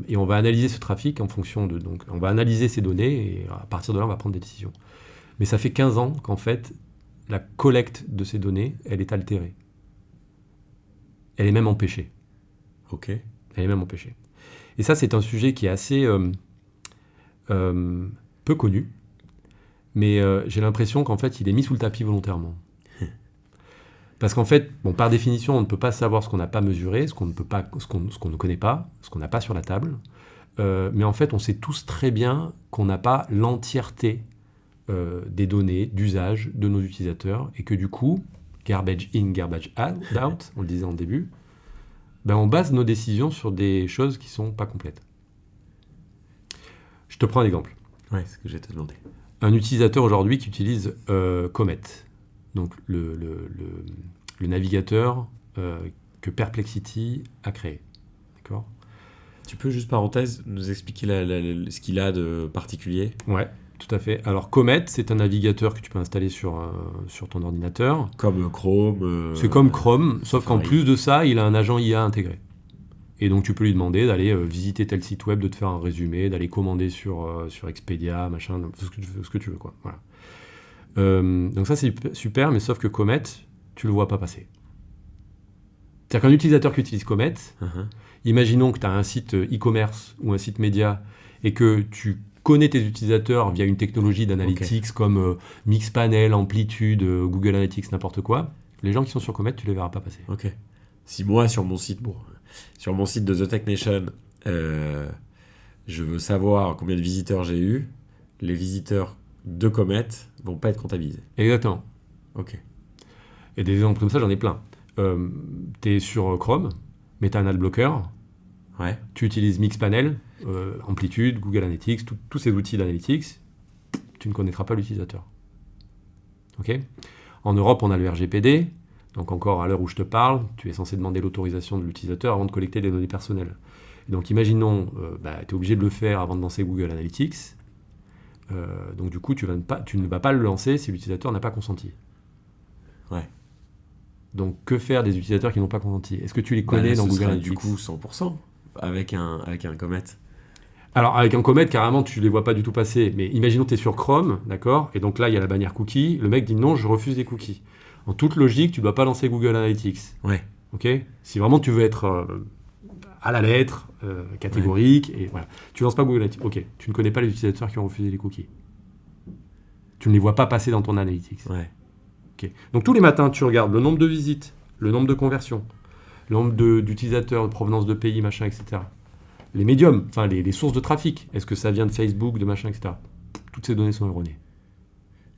S1: Et on va analyser ce trafic en fonction de... Donc, on va analyser ces données et à partir de là, on va prendre des décisions. Mais ça fait 15 ans qu'en fait, la collecte de ces données, elle est altérée. Elle est même empêchée.
S2: Ok.
S1: Elle est même empêchée. Et ça, c'est un sujet qui est assez peu connu, mais j'ai l'impression qu'en fait, il est mis sous le tapis volontairement. Parce qu'en fait, par définition, on ne peut pas savoir ce qu'on n'a pas mesuré, ce qu'on ne connaît pas, ce qu'on n'a pas sur la table. Mais en fait, on sait tous très bien qu'on n'a pas l'entièreté des données d'usage de nos utilisateurs et que du coup, garbage in, garbage out, on le disait en début, on base nos décisions sur des choses qui ne sont pas complètes. Je te prends un exemple.
S2: Ouais, c'est ce que j'ai te demandé.
S1: Un utilisateur aujourd'hui qui utilise Comet, donc le navigateur que Perplexity a créé. D'accord ?
S2: Tu peux, juste parenthèse, nous expliquer ce qu'il a de particulier ?
S1: Ouais, tout à fait. Alors Comet, c'est un navigateur que tu peux installer sur ton ordinateur.
S2: Comme Chrome.
S1: C'est comme Chrome, sauf qu'en plus de ça, il a un agent IA intégré. Et donc tu peux lui demander d'aller visiter tel site web, de te faire un résumé, d'aller commander sur Expedia, machin, ce que tu veux, quoi. Voilà. Donc ça c'est super, mais sauf que Comet, tu le vois pas passer. C'est-à-dire qu'un utilisateur qui utilise Comet, imaginons que tu as un site e-commerce ou un site média et que tu connais tes utilisateurs via une technologie d'analytics comme Mixpanel, Amplitude, Google Analytics, n'importe quoi. Les gens qui sont sur Comet, tu les verras pas passer.
S2: Ok. Si moi, sur mon site de The Tech Nation, je veux savoir combien de visiteurs j'ai eu, les visiteurs de Comet vont pas être comptabilisés.
S1: Exactement.
S2: Ok.
S1: Et des exemples comme ça, j'en ai plein. Tu es sur Chrome, mais tu as un adblocker.
S2: Ouais.
S1: Tu utilises Mixpanel, Amplitude, Google Analytics, tous ces outils d'analytics. Tu ne connaîtras pas l'utilisateur. Ok ? En Europe, on a le RGPD. Donc encore à l'heure où je te parle, tu es censé demander l'autorisation de l'utilisateur avant de collecter des données personnelles. Et donc imaginons, tu es obligé de le faire avant de lancer Google Analytics. Donc du coup, tu ne vas pas le lancer si l'utilisateur n'a pas consenti.
S2: Ouais.
S1: Donc que faire des utilisateurs qui n'ont pas consenti ? Est-ce que tu les connais dans Google Analytics ?
S2: Du coup 100% avec un Comet.
S1: Alors avec un Comet, carrément, tu ne les vois pas du tout passer. Mais imaginons que tu es sur Chrome, d'accord ? Et donc là, il y a la bannière cookie. Le mec dit non, je refuse les cookies. En toute logique, tu ne dois pas lancer Google Analytics.
S2: Ouais.
S1: Ok ? Si vraiment tu veux être à la lettre, catégorique, et voilà. Tu ne lances pas Google Analytics. Ok, tu ne connais pas les utilisateurs qui ont refusé les cookies. Tu ne les vois pas passer dans ton Analytics.
S2: Ouais.
S1: Ok. Donc tous les matins, tu regardes le nombre de visites, le nombre de conversions, le nombre d'utilisateurs, de provenance de pays, machin, etc. Les médiums, enfin les sources de trafic. Est-ce que ça vient de Facebook, de machin, etc. Toutes ces données sont erronées.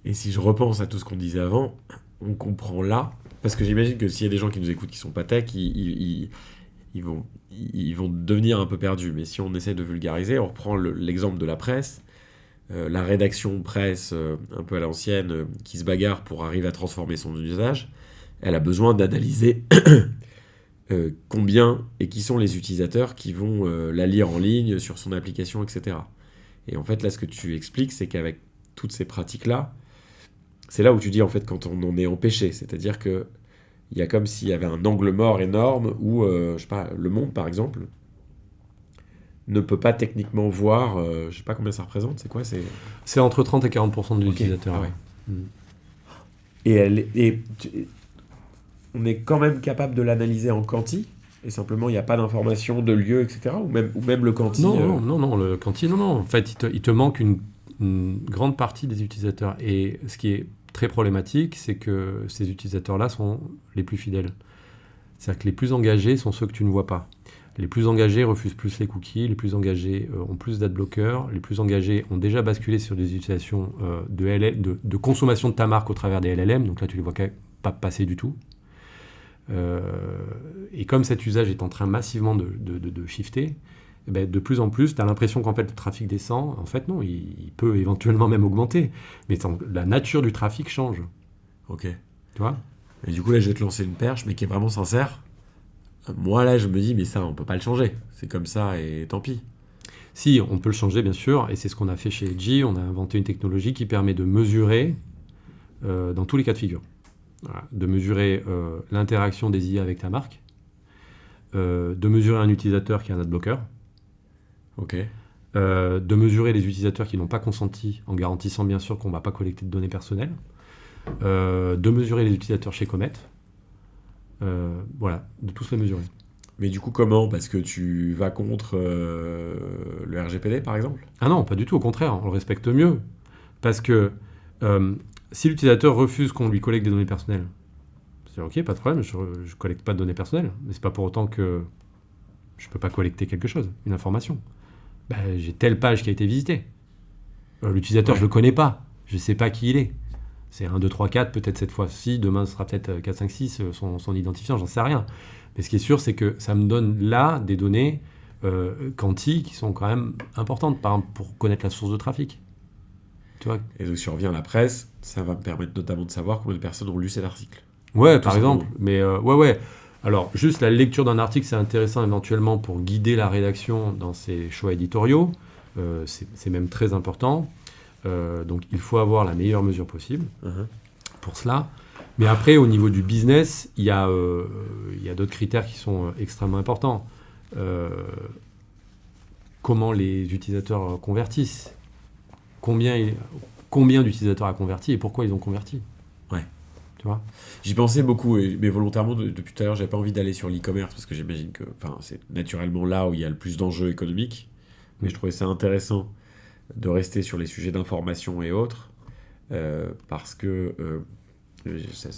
S2: Et si je repense à tout ce qu'on disait avant, on comprend là, parce que j'imagine que s'il y a des gens qui nous écoutent qui sont pas tech, ils vont devenir un peu perdus. Mais si on essaie de vulgariser, on reprend l'exemple de la presse, la rédaction presse un peu à l'ancienne, qui se bagarre pour arriver à transformer son usage, elle a besoin d'analyser combien et qui sont les utilisateurs qui vont la lire en ligne sur son application, etc. Et en fait, là, ce que tu expliques, c'est qu'avec toutes ces pratiques-là, c'est là où tu dis, en fait, quand on en est empêché. C'est-à-dire qu'il y a comme s'il y avait un angle mort énorme où, je sais pas, Le Monde, par exemple, ne peut pas techniquement voir, je sais pas combien ça représente, c'est quoi
S1: C'est entre 30 et 40% de l'utilisateur.
S2: Okay. Ah ouais. Et on est quand même capable de l'analyser en quanti, et simplement il n'y a pas d'information de lieu, etc. Ou même le quanti.
S1: Non, le quanti, non. En fait, il te manque une grande partie des utilisateurs. Et ce qui est très problématique, c'est que ces utilisateurs-là sont les plus fidèles. C'est-à-dire que les plus engagés sont ceux que tu ne vois pas. Les plus engagés refusent plus les cookies, les plus engagés ont plus d'adblockers, les plus engagés ont déjà basculé sur des utilisations de consommation de ta marque au travers des LLM, donc là tu ne les vois pas passer du tout. Et comme cet usage est en train massivement de shifter, eh ben, de plus en plus, tu as l'impression qu'en fait le trafic descend. En fait, non, il peut éventuellement même augmenter. Mais la nature du trafic change.
S2: Ok.
S1: Tu vois ?
S2: Et du coup, là, je vais te lancer une perche, mais qui est vraiment sincère. Moi, là, je me dis, mais ça, on peut pas le changer. C'est comme ça et tant pis.
S1: Si, on peut le changer, bien sûr. Et c'est ce qu'on a fait chez Edgy. On a inventé une technologie qui permet de mesurer dans tous les cas de figure. Voilà. De mesurer l'interaction des IA avec ta marque. De mesurer un utilisateur qui a un adblocker.
S2: Ok.
S1: De mesurer les utilisateurs qui n'ont pas consenti en garantissant bien sûr qu'on ne va pas collecter de données personnelles. De mesurer les utilisateurs chez Comet. Voilà, de tous les mesurer.
S2: Mais du coup, comment ? Parce que tu vas contre le RGPD, par exemple ?
S1: Ah non, pas du tout, au contraire, on le respecte mieux. Parce que si l'utilisateur refuse qu'on lui collecte des données personnelles, c'est ok, pas de problème, je ne collecte pas de données personnelles, mais c'est pas pour autant que je ne peux pas collecter quelque chose, une information. J'ai telle page qui a été visitée. L'utilisateur, je ne le connais pas, je ne sais pas qui il est. C'est 1, 2, 3, 4, peut-être cette fois-ci, demain ce sera peut-être 4, 5, 6, son identifiant, j'en sais rien. Mais ce qui est sûr, c'est que ça me donne là des données quanti qui sont quand même importantes, par exemple, pour connaître la source de trafic. Tu vois ?
S2: Et donc, si on revient à la presse, ça va me permettre notamment de savoir combien de personnes ont lu cet article.
S1: Ouais, par exemple. Mais ouais. Alors, juste la lecture d'un article, c'est intéressant éventuellement pour guider la rédaction dans ses choix éditoriaux. C'est même très important. Donc, il faut avoir la meilleure mesure possible pour cela. Mais après, au niveau du business, il y a d'autres critères qui sont extrêmement importants. Comment les utilisateurs convertissent ? Combien d'utilisateurs a converti et pourquoi ils ont converti ?
S2: Ouais.
S1: Tu vois ?
S2: J'y pensais beaucoup, mais volontairement, depuis tout à l'heure, j'avais pas envie d'aller sur l'e-commerce parce que j'imagine que c'est naturellement là où il y a le plus d'enjeux économiques. Mais je trouvais ça intéressant de rester sur les sujets d'information et autres parce que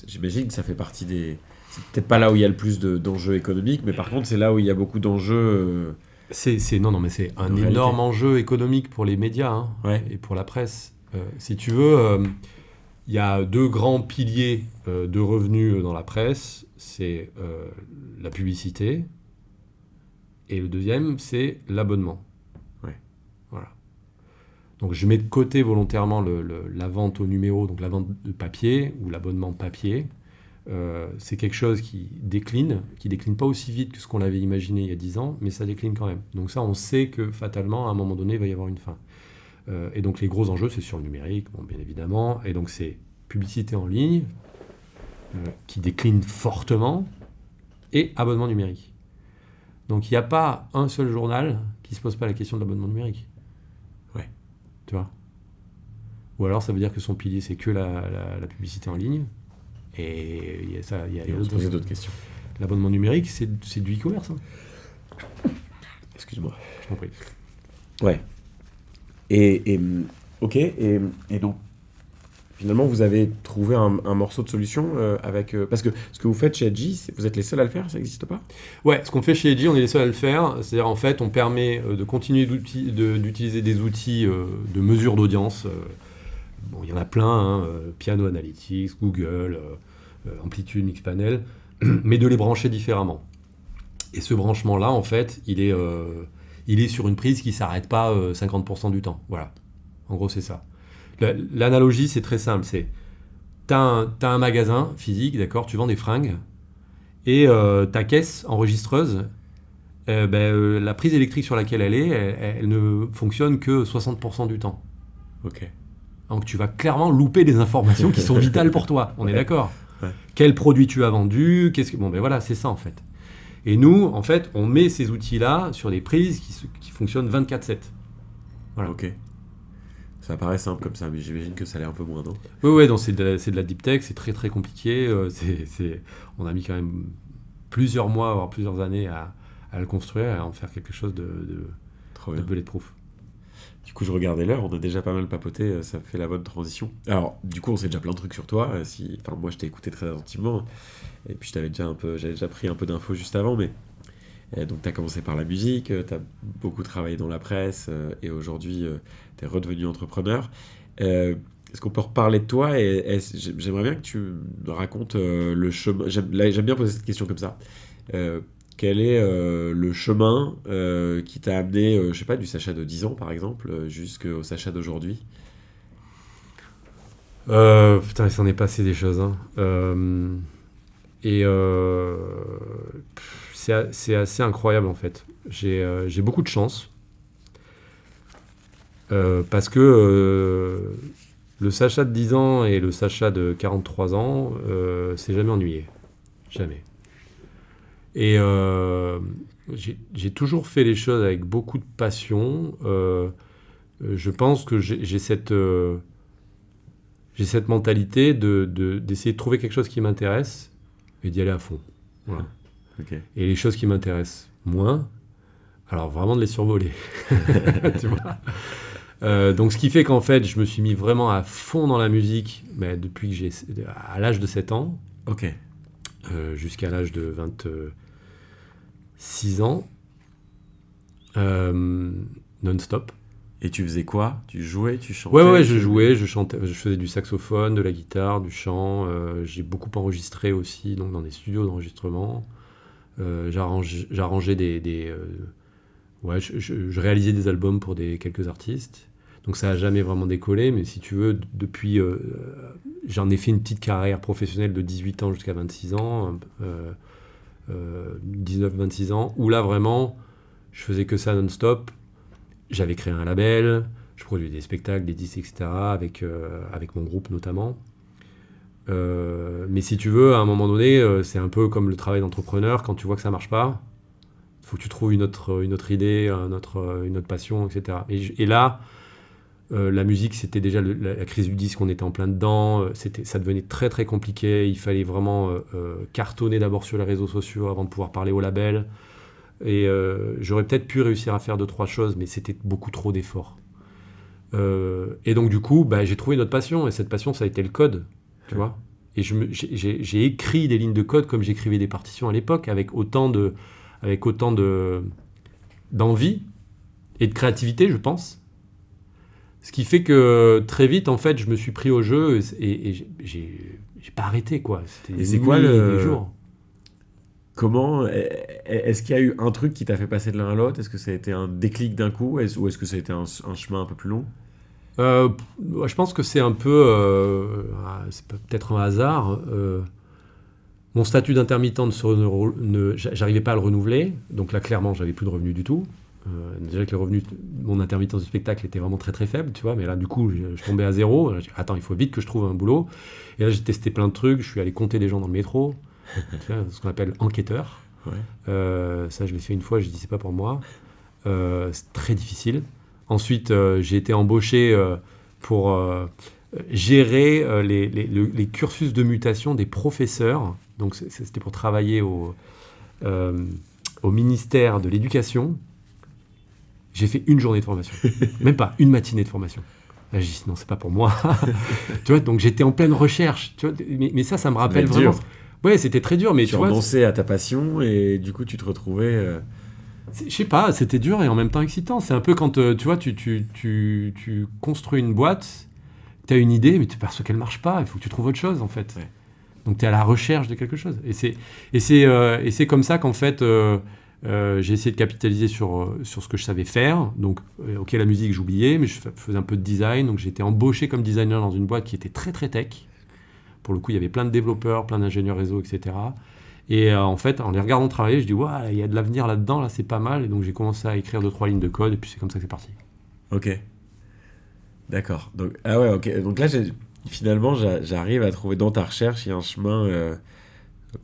S2: j'imagine que ça fait partie des... C'est peut-être pas là où il y a le plus d'enjeux économiques, mais par contre, c'est là où il y a beaucoup d'enjeux...
S1: Non, mais c'est un énorme enjeu économique pour les médias et pour la presse. Si tu veux, il y a 2 grands piliers de revenus dans la presse. C'est la publicité et le deuxième, c'est l'abonnement.
S2: Ouais.
S1: Voilà. Donc je mets de côté volontairement la vente au numéro, donc la vente de papier ou l'abonnement papier. C'est quelque chose qui décline pas aussi vite que ce qu'on avait imaginé il y a 10 ans, mais ça décline quand même. Donc ça, on sait que fatalement, à un moment donné, il va y avoir une fin. Et donc les gros enjeux, c'est sur le numérique, bien évidemment, et donc c'est publicité en ligne, qui décline fortement, et abonnement numérique. Donc il n'y a pas un seul journal qui ne se pose pas la question de l'abonnement numérique.
S2: Ouais.
S1: Tu vois ? Ou alors ça veut dire que son pilier, c'est que la publicité en ligne. Et il y a
S2: on se posait d'autres questions.
S1: L'abonnement numérique, c'est du e-commerce.
S2: Excuse-moi.
S1: Je t'en prie.
S2: Ouais. Et ok. Et donc, Finalement, vous avez trouvé un morceau de solution avec... parce que ce que vous faites chez Edgy, vous êtes les seuls à le faire, ça n'existe pas?
S1: Ouais, ce qu'on fait chez Edgy, on est les seuls à le faire. C'est-à-dire, en fait, on permet de continuer d'utiliser des outils de mesure d'audience. Bon, il y en a plein, hein, Piano Analytics, Google, Amplitude, Mixpanel, mais de les brancher différemment. Et ce branchement-là, en fait, il est sur une prise qui ne s'arrête pas 50% du temps. Voilà. En gros, c'est ça. L'analogie, c'est très simple. C'est, t'as un magasin physique, d'accord, tu vends des fringues, et ta caisse enregistreuse, la prise électrique sur laquelle elle ne fonctionne que 60% du temps.
S2: Ok.
S1: Donc tu vas clairement louper des informations qui sont vitales pour toi. On est d'accord.
S2: Ouais.
S1: Quel produit tu as vendu, bon, voilà, c'est ça en fait. Et nous, en fait, on met ces outils-là sur des prises qui fonctionnent 24/7. Voilà.
S2: Ok. Ça paraît simple comme ça, mais j'imagine que ça l'est un peu moins, non?
S1: Oui, donc c'est de la deep tech, c'est très très compliqué. On a mis quand même plusieurs mois, voire plusieurs années à le construire et à en faire quelque chose de bulletproof.
S2: Du coup, je regardais l'heure, on a déjà pas mal papoté, ça fait la bonne transition. Alors, du coup, on sait déjà plein de trucs sur toi. Moi, je t'ai écouté très attentivement, et puis j'avais déjà pris un peu d'infos juste avant, mais donc tu as commencé par la musique, tu as beaucoup travaillé dans la presse, et aujourd'hui, tu es redevenu entrepreneur. Est-ce qu'on peut reparler de toi j'aimerais bien que tu me racontes le chemin. J'aime bien poser cette question comme ça. Quel est le chemin qui t'a amené, je sais pas, du Sacha de 10 ans par exemple, jusqu'au Sacha d'aujourd'hui?
S1: Putain, il s'en est passé des choses. Hein. C'est assez incroyable en fait. J'ai beaucoup de chance. Parce que le Sacha de 10 ans et le Sacha de 43 ans, c'est jamais ennuyé. Jamais. Et j'ai toujours fait les choses avec beaucoup de passion. Je pense que j'ai cette mentalité d'essayer de trouver quelque chose qui m'intéresse et d'y aller à fond. Voilà.
S2: Okay.
S1: Et les choses qui m'intéressent moins, alors vraiment de les survoler. Tu vois. Donc ce qui fait qu'en fait, je me suis mis vraiment à fond dans la musique depuis que à l'âge de 7 ans.
S2: Ok.
S1: Jusqu'à l'âge de 26 ans, non-stop.
S2: Et tu faisais quoi? Tu jouais, tu chantais?
S1: Ouais, je jouais, je chantais, je faisais du saxophone, de la guitare, du chant. J'ai beaucoup enregistré aussi, donc dans des studios d'enregistrement. J'arrangeais je réalisais des albums pour quelques artistes. Donc ça n'a jamais vraiment décollé, mais si tu veux, depuis... j'en ai fait une petite carrière professionnelle de 18 ans jusqu'à 26 ans, 19-26 ans, où là vraiment, je faisais que ça non-stop. J'avais créé un label, je produisais des spectacles, des disques, etc., avec mon groupe notamment. Mais si tu veux, à un moment donné, c'est un peu comme le travail d'entrepreneur, quand tu vois que ça ne marche pas, il faut que tu trouves une autre idée, une autre passion, etc. Et là, la musique, c'était déjà la crise du disque, on était en plein dedans, ça devenait très très compliqué, il fallait vraiment cartonner d'abord sur les réseaux sociaux avant de pouvoir parler au label. Et j'aurais peut-être pu réussir à faire 2-3 choses, mais c'était beaucoup trop d'efforts. Et donc du coup, j'ai trouvé une autre passion, et cette passion, ça a été le code, tu vois. Et j'ai écrit des lignes de code comme j'écrivais des partitions à l'époque, avec autant d'envie et de créativité, je pense. Ce qui fait que très vite, en fait, je me suis pris au jeu et j'ai pas arrêté, quoi. C'était
S2: et c'est quoi
S1: des jours.
S2: Comment est-ce qu'il y a eu un truc qui t'a fait passer de l'un à l'autre? Est-ce que ça a été un déclic d'un coup, ou est-ce que ça a été un chemin un peu plus long?
S1: Je pense que c'est un peu... c'est peut-être un hasard. Mon statut d'intermittent j'arrivais pas à le renouveler. Donc là, clairement, j'avais plus de revenus du tout. Déjà que les revenus, mon intermittence du spectacle était vraiment très très faible, tu vois, mais là du coup je tombais à zéro. Là, attends, il faut vite que je trouve un boulot. Et là j'ai testé plein de trucs, je suis allé compter des gens dans le métro, ce qu'on appelle enquêteur. Ouais. Ça je l'ai fait une fois, j'ai dit c'est pas pour moi. C'est très difficile. Ensuite j'ai été embauché pour gérer les cursus de mutation des professeurs. Donc c'était pour travailler au ministère de l'Éducation. J'ai fait une journée de formation, même pas une matinée de formation. Là, j'ai dit, non, c'est pas pour moi. Tu vois, donc j'étais en pleine recherche. Tu vois, mais ça me rappelle
S2: devait être
S1: vraiment.
S2: dur.
S1: Ouais, c'était très dur, mais
S2: Tu
S1: tu vois,
S2: renonçais à ta passion et du coup, tu te retrouvais.
S1: je sais pas, c'était dur et en même temps excitant. C'est un peu quand, tu vois, tu construis une boîte, tu as une idée, mais tu perçois qu'elle marche pas. Il faut que tu trouves autre chose, en fait.
S2: Ouais.
S1: Donc, tu es à la recherche de quelque chose. Et c'est comme ça qu'en fait, j'ai essayé de capitaliser sur ce que je savais faire. Donc, ok, la musique, j'oubliais, mais je faisais un peu de design. Donc, j'ai été embauché comme designer dans une boîte qui était très, très tech. Pour le coup, il y avait plein de développeurs, plein d'ingénieurs réseau, etc. Et en fait, en les regardant travailler, je dis, ouais, il y a de l'avenir là-dedans, là, c'est pas mal. Et donc, j'ai commencé à écrire 2-3 lignes de code, et puis c'est comme ça que c'est parti.
S2: Ok. D'accord. Donc, ah ouais, ok. Donc là, finalement, j'arrive à trouver dans ta recherche, il y a un chemin,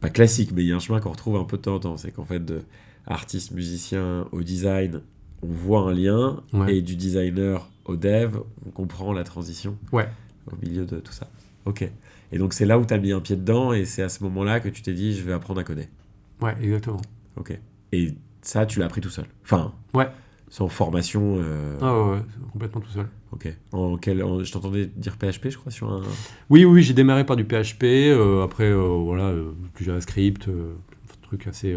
S2: pas classique, mais il y a un chemin qu'on retrouve un peu de temps en temps. C'est qu'en fait, de artiste, musicien au design, on voit un lien,
S1: Ouais.
S2: et du designer au dev, on comprend la transition
S1: Ouais.
S2: au milieu de tout ça. Ok. Et donc, c'est là où tu as mis un pied dedans, et c'est à ce moment-là que tu t'es dit, je vais apprendre à coder.
S1: Ouais, exactement.
S2: Ok. Et ça, tu l'as appris tout seul. Enfin,
S1: Ouais.
S2: sans formation.
S1: Ah ouais, complètement tout seul.
S2: Ok. Je t'entendais dire PHP, je crois, sur un.
S1: Oui, j'ai démarré par du PHP, après, voilà, du JavaScript, truc assez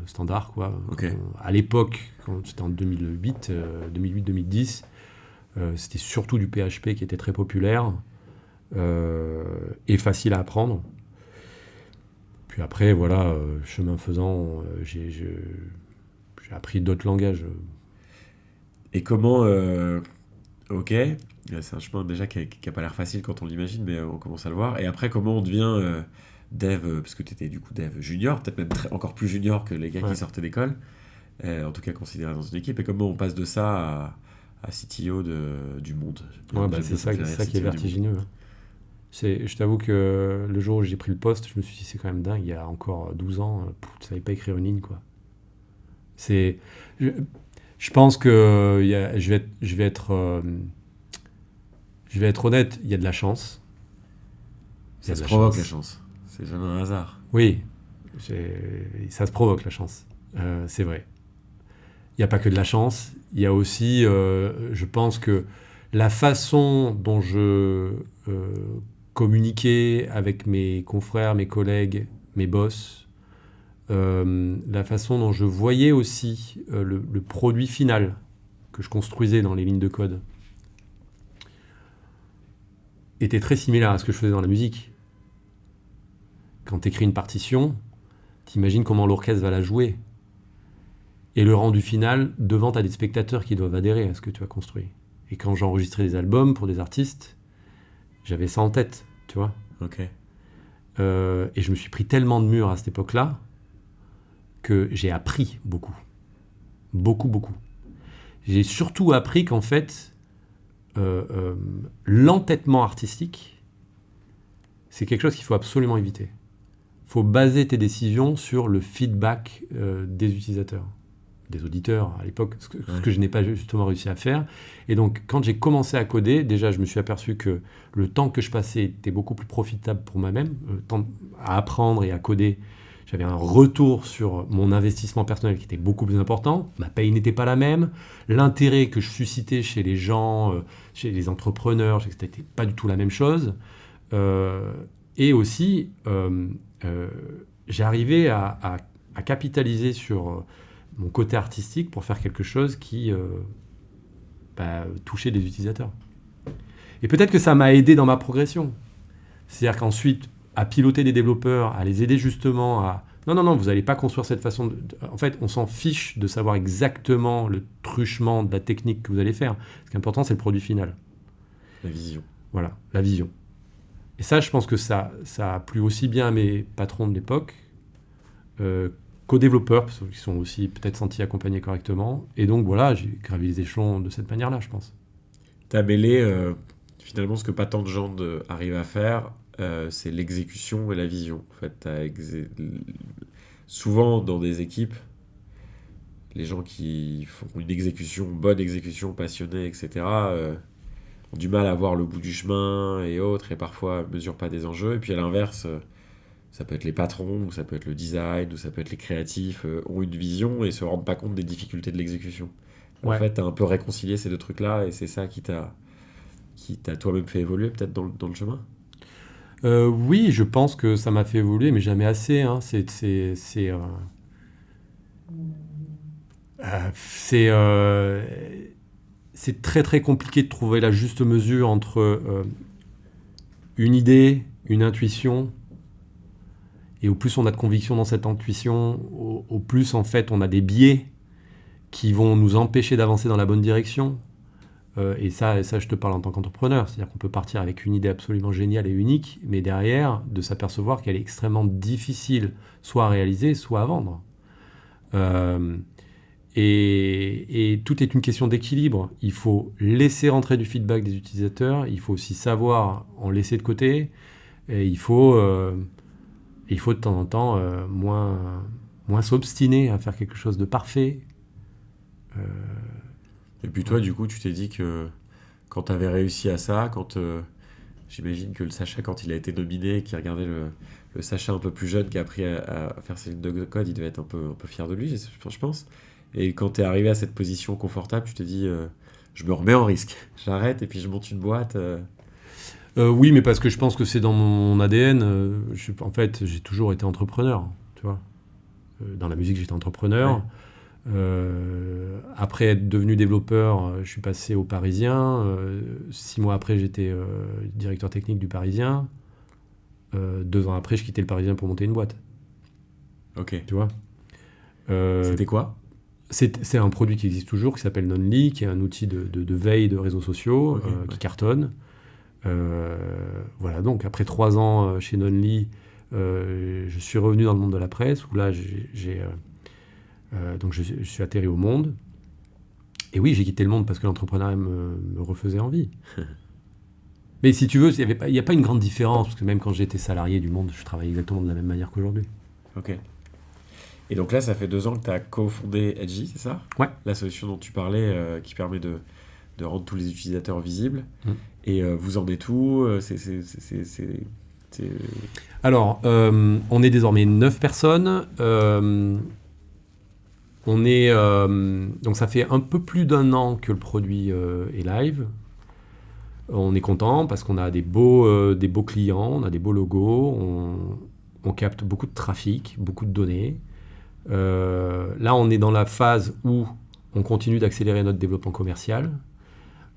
S1: standard, quoi.
S2: Ok.
S1: À l'époque, quand c'était en 2008, 2010, c'était surtout du PHP qui était très populaire et facile à apprendre. Puis après, voilà, chemin faisant, j'ai appris d'autres langages.
S2: Et comment. Ok. C'est un chemin déjà qui a pas l'air facile quand on l'imagine, mais on commence à le voir. Et après, comment on devient dev, parce que tu étais du coup dev junior, peut-être même encore plus junior que les gars qui sortaient d'école, en tout cas considérés dans une équipe. Et comment on passe de ça à CTO du monde?
S1: Ouais, bah, c'est ça qui est vertigineux. Je t'avoue que le jour où j'ai pris le poste, je me suis dit, c'est quand même dingue, il y a encore 12 ans, tu savais pas écrire une ligne, quoi. Je pense que je vais être honnête, il y a de la chance.
S2: Ça se provoque la chance. C'est jamais un hasard.
S1: Oui, ça se provoque la chance. C'est vrai. Il n'y a pas que de la chance. Il y a aussi, je pense que la façon dont je communiquais avec mes confrères, mes collègues, mes boss, la façon dont je voyais aussi le produit final que je construisais dans les lignes de code était très similaire à ce que je faisais dans la musique. Quand tu écris une partition, t'imagines comment l'orchestre va la jouer. Et le rendu final, devant, t'as des spectateurs qui doivent adhérer à ce que tu as construit. Et quand j'enregistrais des albums pour des artistes, j'avais ça en tête, tu vois.
S2: Ok.
S1: Et je me suis pris tellement de murs à cette époque-là que j'ai appris beaucoup. Beaucoup. J'ai surtout appris qu'en fait, l'entêtement artistique, c'est quelque chose qu'il faut absolument éviter. Il faut baser tes décisions sur le feedback des utilisateurs, des auditeurs à l'époque, ce que je n'ai pas justement réussi à faire. Et donc, quand j'ai commencé à coder, déjà, je me suis aperçu que le temps que je passais était beaucoup plus profitable pour moi-même, temps à apprendre et à coder. J'avais un retour sur mon investissement personnel qui était beaucoup plus important. Ma paye n'était pas la même. L'intérêt que je suscitais chez les gens, chez les entrepreneurs, c'était pas du tout la même chose. Et aussi, j'ai arrivé à capitaliser sur mon côté artistique pour faire quelque chose qui touchait des utilisateurs. Et peut-être que ça m'a aidé dans ma progression. C'est-à-dire qu'ensuite, à piloter des développeurs, à les aider justement à... Non, vous n'allez pas construire cette façon... En fait, on s'en fiche de savoir exactement le truchement de la technique que vous allez faire. Ce qui est important, c'est le produit final.
S2: La vision.
S1: Voilà, la vision. Et ça, je pense que ça a plu aussi bien à mes patrons de l'époque qu'aux développeurs, parce qu'ils sont aussi peut-être sentis accompagnés correctement. Et donc, voilà, j'ai gravi les échelons de cette manière-là, je pense.
S2: Tu as mêlé, finalement, ce que pas tant de gens arrivent à faire, c'est l'exécution et la vision. En fait, souvent, dans des équipes, les gens qui font une bonne exécution, passionnée, etc., ont du mal à voir le bout du chemin et autres, et parfois ne mesurent pas des enjeux. Et puis à l'inverse, ça peut être les patrons, ou ça peut être le design, ou ça peut être les créatifs, ont une vision et se rendent pas compte des difficultés de l'exécution. En fait, tu as un peu réconcilié ces deux trucs-là, et c'est ça qui qui t'a toi-même fait évoluer peut-être dans le chemin?
S1: Oui, je pense que ça m'a fait évoluer, mais jamais assez, hein. C'est, c'est très très compliqué de trouver la juste mesure entre une idée, une intuition, et au plus on a de conviction dans cette intuition, au plus en fait on a des biais qui vont nous empêcher d'avancer dans la bonne direction. Et ça, je te parle en tant qu'entrepreneur. C'est-à-dire qu'on peut partir avec une idée absolument géniale et unique, mais derrière, de s'apercevoir qu'elle est extrêmement difficile, soit à réaliser, soit à vendre. Et tout est une question d'équilibre. Il faut laisser rentrer du feedback des utilisateurs, il faut aussi savoir en laisser de côté, et il faut de temps en temps moins s'obstiner à faire quelque chose de parfait.
S2: Et puis toi, du coup, tu t'es dit que quand tu avais réussi à ça, quand j'imagine que le Sacha, quand il a été nominé, qui regardait le Sacha un peu plus jeune, qui a appris à faire ses lignes de code, il devait être un peu fier de lui, je pense. Et quand tu es arrivé à cette position confortable, tu t'es dit, je me remets en risque, j'arrête et puis je monte une boîte.
S1: Oui, mais parce que je pense que c'est dans mon ADN. En fait, j'ai toujours été entrepreneur, tu vois. Dans la musique, j'étais entrepreneur.
S2: Ouais.
S1: Après être devenu développeur, je suis passé au Parisien. 6 mois après, j'étais directeur technique du Parisien. 2 ans après, je quittais le Parisien pour monter une boîte.
S2: Ok.
S1: Tu vois.
S2: C'était quoi?
S1: C'est un produit qui existe toujours, qui s'appelle Nonly, qui est un outil de veille de réseaux sociaux,
S2: Ok,
S1: qui
S2: ouais.
S1: cartonne. Voilà, donc après 3 ans chez Nonly, je suis revenu dans le monde de la presse, où là, donc je suis atterri au Monde. Et oui, j'ai quitté le Monde parce que l'entrepreneuriat me refaisait envie. Mais si tu veux, il n'y a pas une grande différence, parce que même quand j'étais salarié du Monde, je travaillais exactement de la même manière qu'aujourd'hui.
S2: Ok. Et donc là, ça fait 2 ans que tu as cofondé Edgy, c'est ça?
S1: Ouais.
S2: La solution dont tu parlais, qui permet de rendre tous les utilisateurs visibles. Et vous en êtes où?
S1: Alors, on est désormais 9 personnes. Donc ça fait un peu plus d'1 an que le produit est live. On est content parce qu'on a des beaux clients, on a des beaux logos, on capte beaucoup de trafic, beaucoup de données. Là, on est dans la phase où on continue d'accélérer notre développement commercial.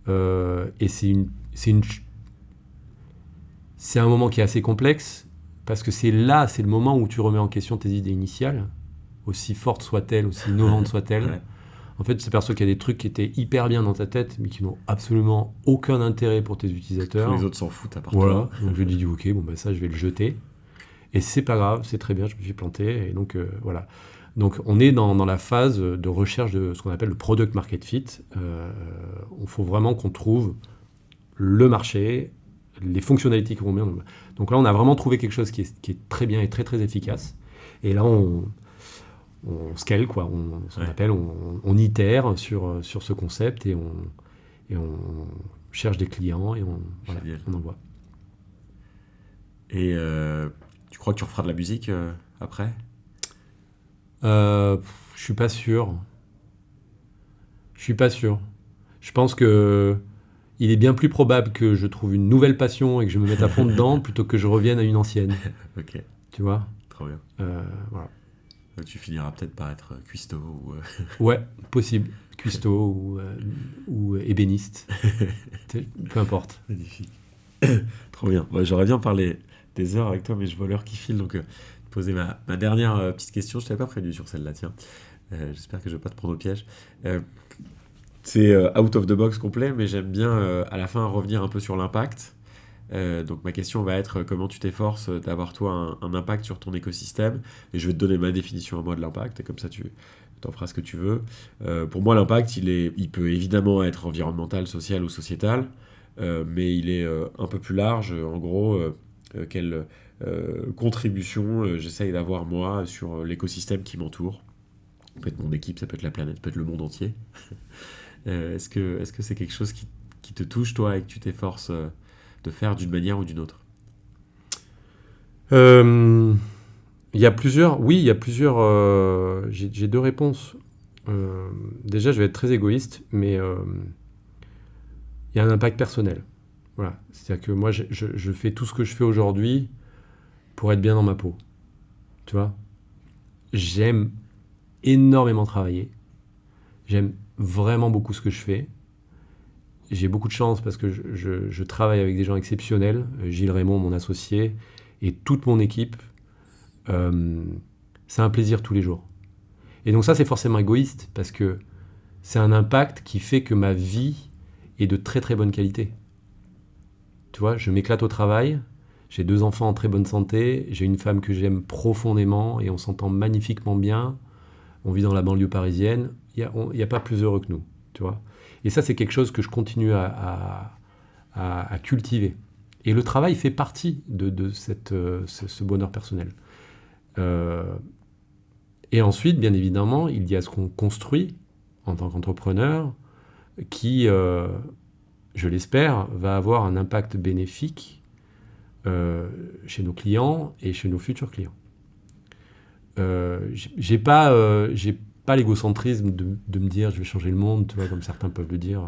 S1: Et c'est un moment qui est assez complexe parce que c'est le moment où tu remets en question tes idées initiales, aussi fortes soient-elles, aussi innovantes soient-elles.
S2: Ouais.
S1: En fait, tu t'aperçois qu'il y a des trucs qui étaient hyper bien dans ta tête, mais qui n'ont absolument aucun intérêt pour tes utilisateurs.
S2: Tous les autres s'en foutent à part
S1: Voilà.
S2: toi.
S1: Donc je lui dis ok, bon ben ça je vais le jeter. Et c'est pas grave, c'est très bien, je me suis planté. Et donc voilà. Donc on est dans la phase de recherche de ce qu'on appelle le product market fit. Il faut vraiment qu'on trouve le marché, les fonctionnalités qui vont bien. Donc là, on a vraiment trouvé quelque chose qui est très bien et très très efficace. Et là, on scale, quoi. On itère sur ce concept et on cherche des clients et on envoie.
S2: Et tu crois que tu referas de la musique après?
S1: Je suis pas sûr. Je pense que il est bien plus probable que je trouve une nouvelle passion et que je me mette à fond dedans plutôt que je revienne à une ancienne.
S2: Ok,
S1: Tu vois?
S2: trop bien.
S1: Voilà.
S2: Donc tu finiras peut-être par être cuistot ou...
S1: Ouais, possible. Cuistot ou ébéniste. Peu importe.
S2: Magnifique. Trop bien. Bon, j'aurais bien parlé des heures avec toi, mais je vois l'heure qui file, donc poser ma dernière petite question. Je t'avais pas prévenu sur celle-là, tiens. J'espère que je vais pas te prendre au piège. C'est out of the box complet, mais j'aime bien à la fin revenir un peu sur l'impact. Donc ma question va être comment tu t'efforces d'avoir toi un impact sur ton écosystème, et je vais te donner ma définition à moi de l'impact, et comme ça tu t'en feras ce que tu veux. Pour moi, l'impact, il peut évidemment être environnemental, social ou sociétal, mais il est un peu plus large. En gros, quelle contribution j'essaye d'avoir moi sur l'écosystème qui m'entoure. Ça peut être mon équipe, ça peut être la planète, ça peut être le monde entier. Est-ce que c'est quelque chose qui te touche, toi, et que tu t'efforces de faire d'une manière ou d'une autre?
S1: Il y a plusieurs. J'ai 2 réponses. Déjà, je vais être très égoïste, mais il y a un impact personnel. Voilà. C'est-à-dire que moi, je fais tout ce que je fais aujourd'hui pour être bien dans ma peau. Tu vois ? J'aime énormément travailler. J'aime vraiment beaucoup ce que je fais. J'ai beaucoup de chance parce que je travaille avec des gens exceptionnels. Gilles Raymond, mon associé, et toute mon équipe. C'est un plaisir tous les jours. Et donc ça, c'est forcément égoïste parce que c'est un impact qui fait que ma vie est de très très bonne qualité. Tu vois, je m'éclate au travail, j'ai 2 enfants en très bonne santé, j'ai une femme que j'aime profondément et on s'entend magnifiquement bien. On vit dans la banlieue parisienne, il n'y a pas plus heureux que nous, tu vois. Et ça, c'est quelque chose que je continue à cultiver. Et le travail fait partie de ce bonheur personnel. Et ensuite, bien évidemment, il y a ce qu'on construit en tant qu'entrepreneur qui, je l'espère, va avoir un impact bénéfique chez nos clients et chez nos futurs clients. J'ai pas l'égocentrisme de me dire je vais changer le monde, tu vois, comme certains peuvent le dire.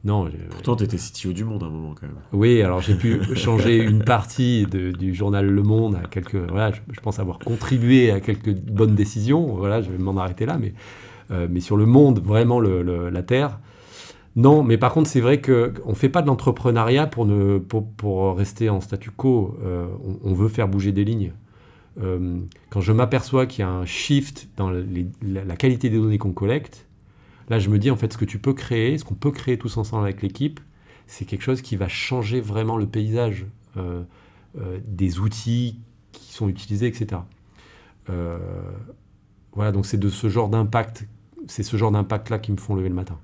S1: Non.
S2: Pourtant, tu étais CTO du Monde à un moment quand même.
S1: Oui, alors j'ai pu changer une partie du journal Le Monde à quelques. Voilà, je pense avoir contribué à quelques bonnes décisions. Voilà, je vais m'en arrêter là, mais sur le monde, vraiment la Terre. Non, mais par contre, c'est vrai qu'on ne fait pas de l'entrepreneuriat pour rester en statu quo. On veut faire bouger des lignes. Quand je m'aperçois qu'il y a un shift dans la qualité des données qu'on collecte, là, je me dis, en fait, ce qu'on peut créer tous ensemble avec l'équipe, c'est quelque chose qui va changer vraiment le paysage des outils qui sont utilisés, etc. Voilà, donc c'est ce genre d'impact-là qui me font lever le matin.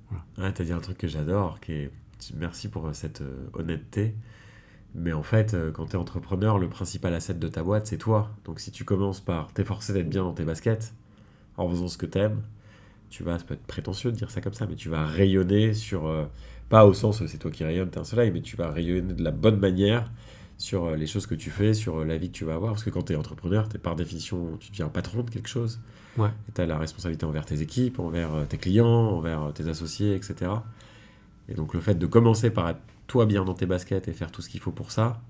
S2: Voilà. Ouais, t'as dit un truc que j'adore, merci pour cette honnêteté. Mais en fait, quand t'es entrepreneur, le principal asset de ta boîte, c'est toi. Donc si tu commences par t'efforcer d'être bien dans tes baskets, en faisant ce que t'aimes, ça peut être prétentieux de dire ça comme ça, mais tu vas rayonner sur, pas au sens où c'est toi qui rayonnes, t'es un soleil, mais tu vas rayonner de la bonne manière sur les choses que tu fais, sur la vie que tu vas avoir. Parce que quand t'es entrepreneur, t'es par définition, tu deviens patron de quelque chose.
S1: Ouais.
S2: Et t'as la responsabilité envers tes équipes, envers tes clients, envers tes associés, etc. Et donc le fait de commencer par être toi bien dans tes baskets et faire tout ce qu'il faut pour ça,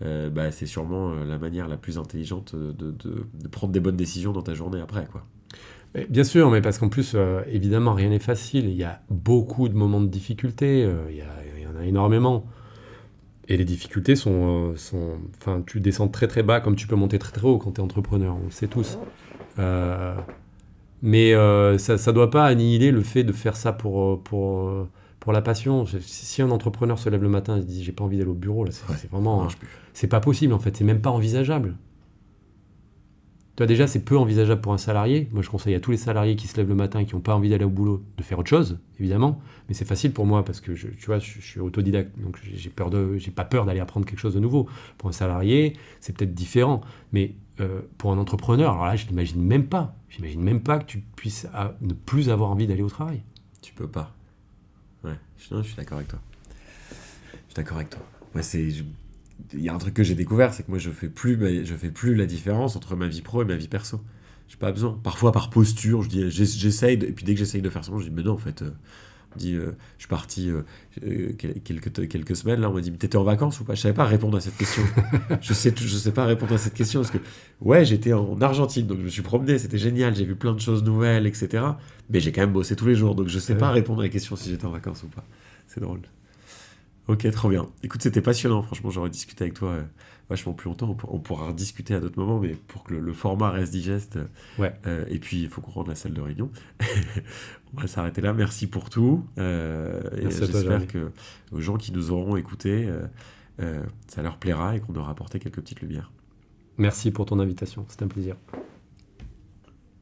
S2: c'est sûrement la manière la plus intelligente de prendre des bonnes décisions dans ta journée après, quoi.
S1: Bien sûr, mais parce qu'en plus, évidemment, rien n'est facile. Il y a beaucoup de moments de difficulté. Il y en a énormément. Et les difficultés enfin, tu descends très très bas comme tu peux monter très très haut quand tu es entrepreneur. On le sait tous. Mais ça ne doit pas annihiler le fait de faire ça pour la passion. Si un entrepreneur se lève le matin et se dit j'ai pas envie d'aller au bureau, là, c'est vraiment, c'est pas possible en fait. C'est même pas envisageable. Toi, déjà, c'est peu envisageable pour un salarié. Moi, je conseille à tous les salariés qui se lèvent le matin et qui n'ont pas envie d'aller au boulot de faire autre chose, évidemment. Mais c'est facile pour moi parce que je suis autodidacte, donc j'ai pas peur d'aller apprendre quelque chose de nouveau. Pour un salarié, c'est peut-être différent. Mais pour un entrepreneur, alors là, je l'imagine même pas. J'imagine même pas que tu puisses ne plus avoir envie d'aller au travail.
S2: Tu peux pas. Ouais, je suis d'accord avec toi. Moi, il y a un truc que j'ai découvert, c'est que moi je fais plus la différence entre ma vie pro et ma vie perso. J'ai pas besoin. Parfois par posture, je dis j'essaye, et puis dès que j'essaye de faire ça, je dis mais non en fait. Je suis parti quelques semaines là, on m'a dit mais t'étais en vacances ou pas? Je savais pas répondre à cette question. je sais pas répondre à cette question parce que ouais, j'étais en Argentine, donc je me suis promené, c'était génial, j'ai vu plein de choses nouvelles, etc. Mais j'ai quand même bossé tous les jours, donc je sais pas répondre à la question si j'étais en vacances ou pas. C'est drôle. Ok, trop bien. Écoute, c'était passionnant, franchement, j'aurais discuté avec toi vachement plus longtemps. On pourra rediscuter à d'autres moments, mais pour que le format reste digeste.
S1: Ouais.
S2: Et puis, il faut qu'on rende la salle de réunion. On va s'arrêter là. Merci pour tout. Et j'espère que aux gens qui nous auront écoutés, ça leur plaira et qu'on aura apporté quelques petites lumières.
S1: Merci pour ton invitation, c'était un plaisir.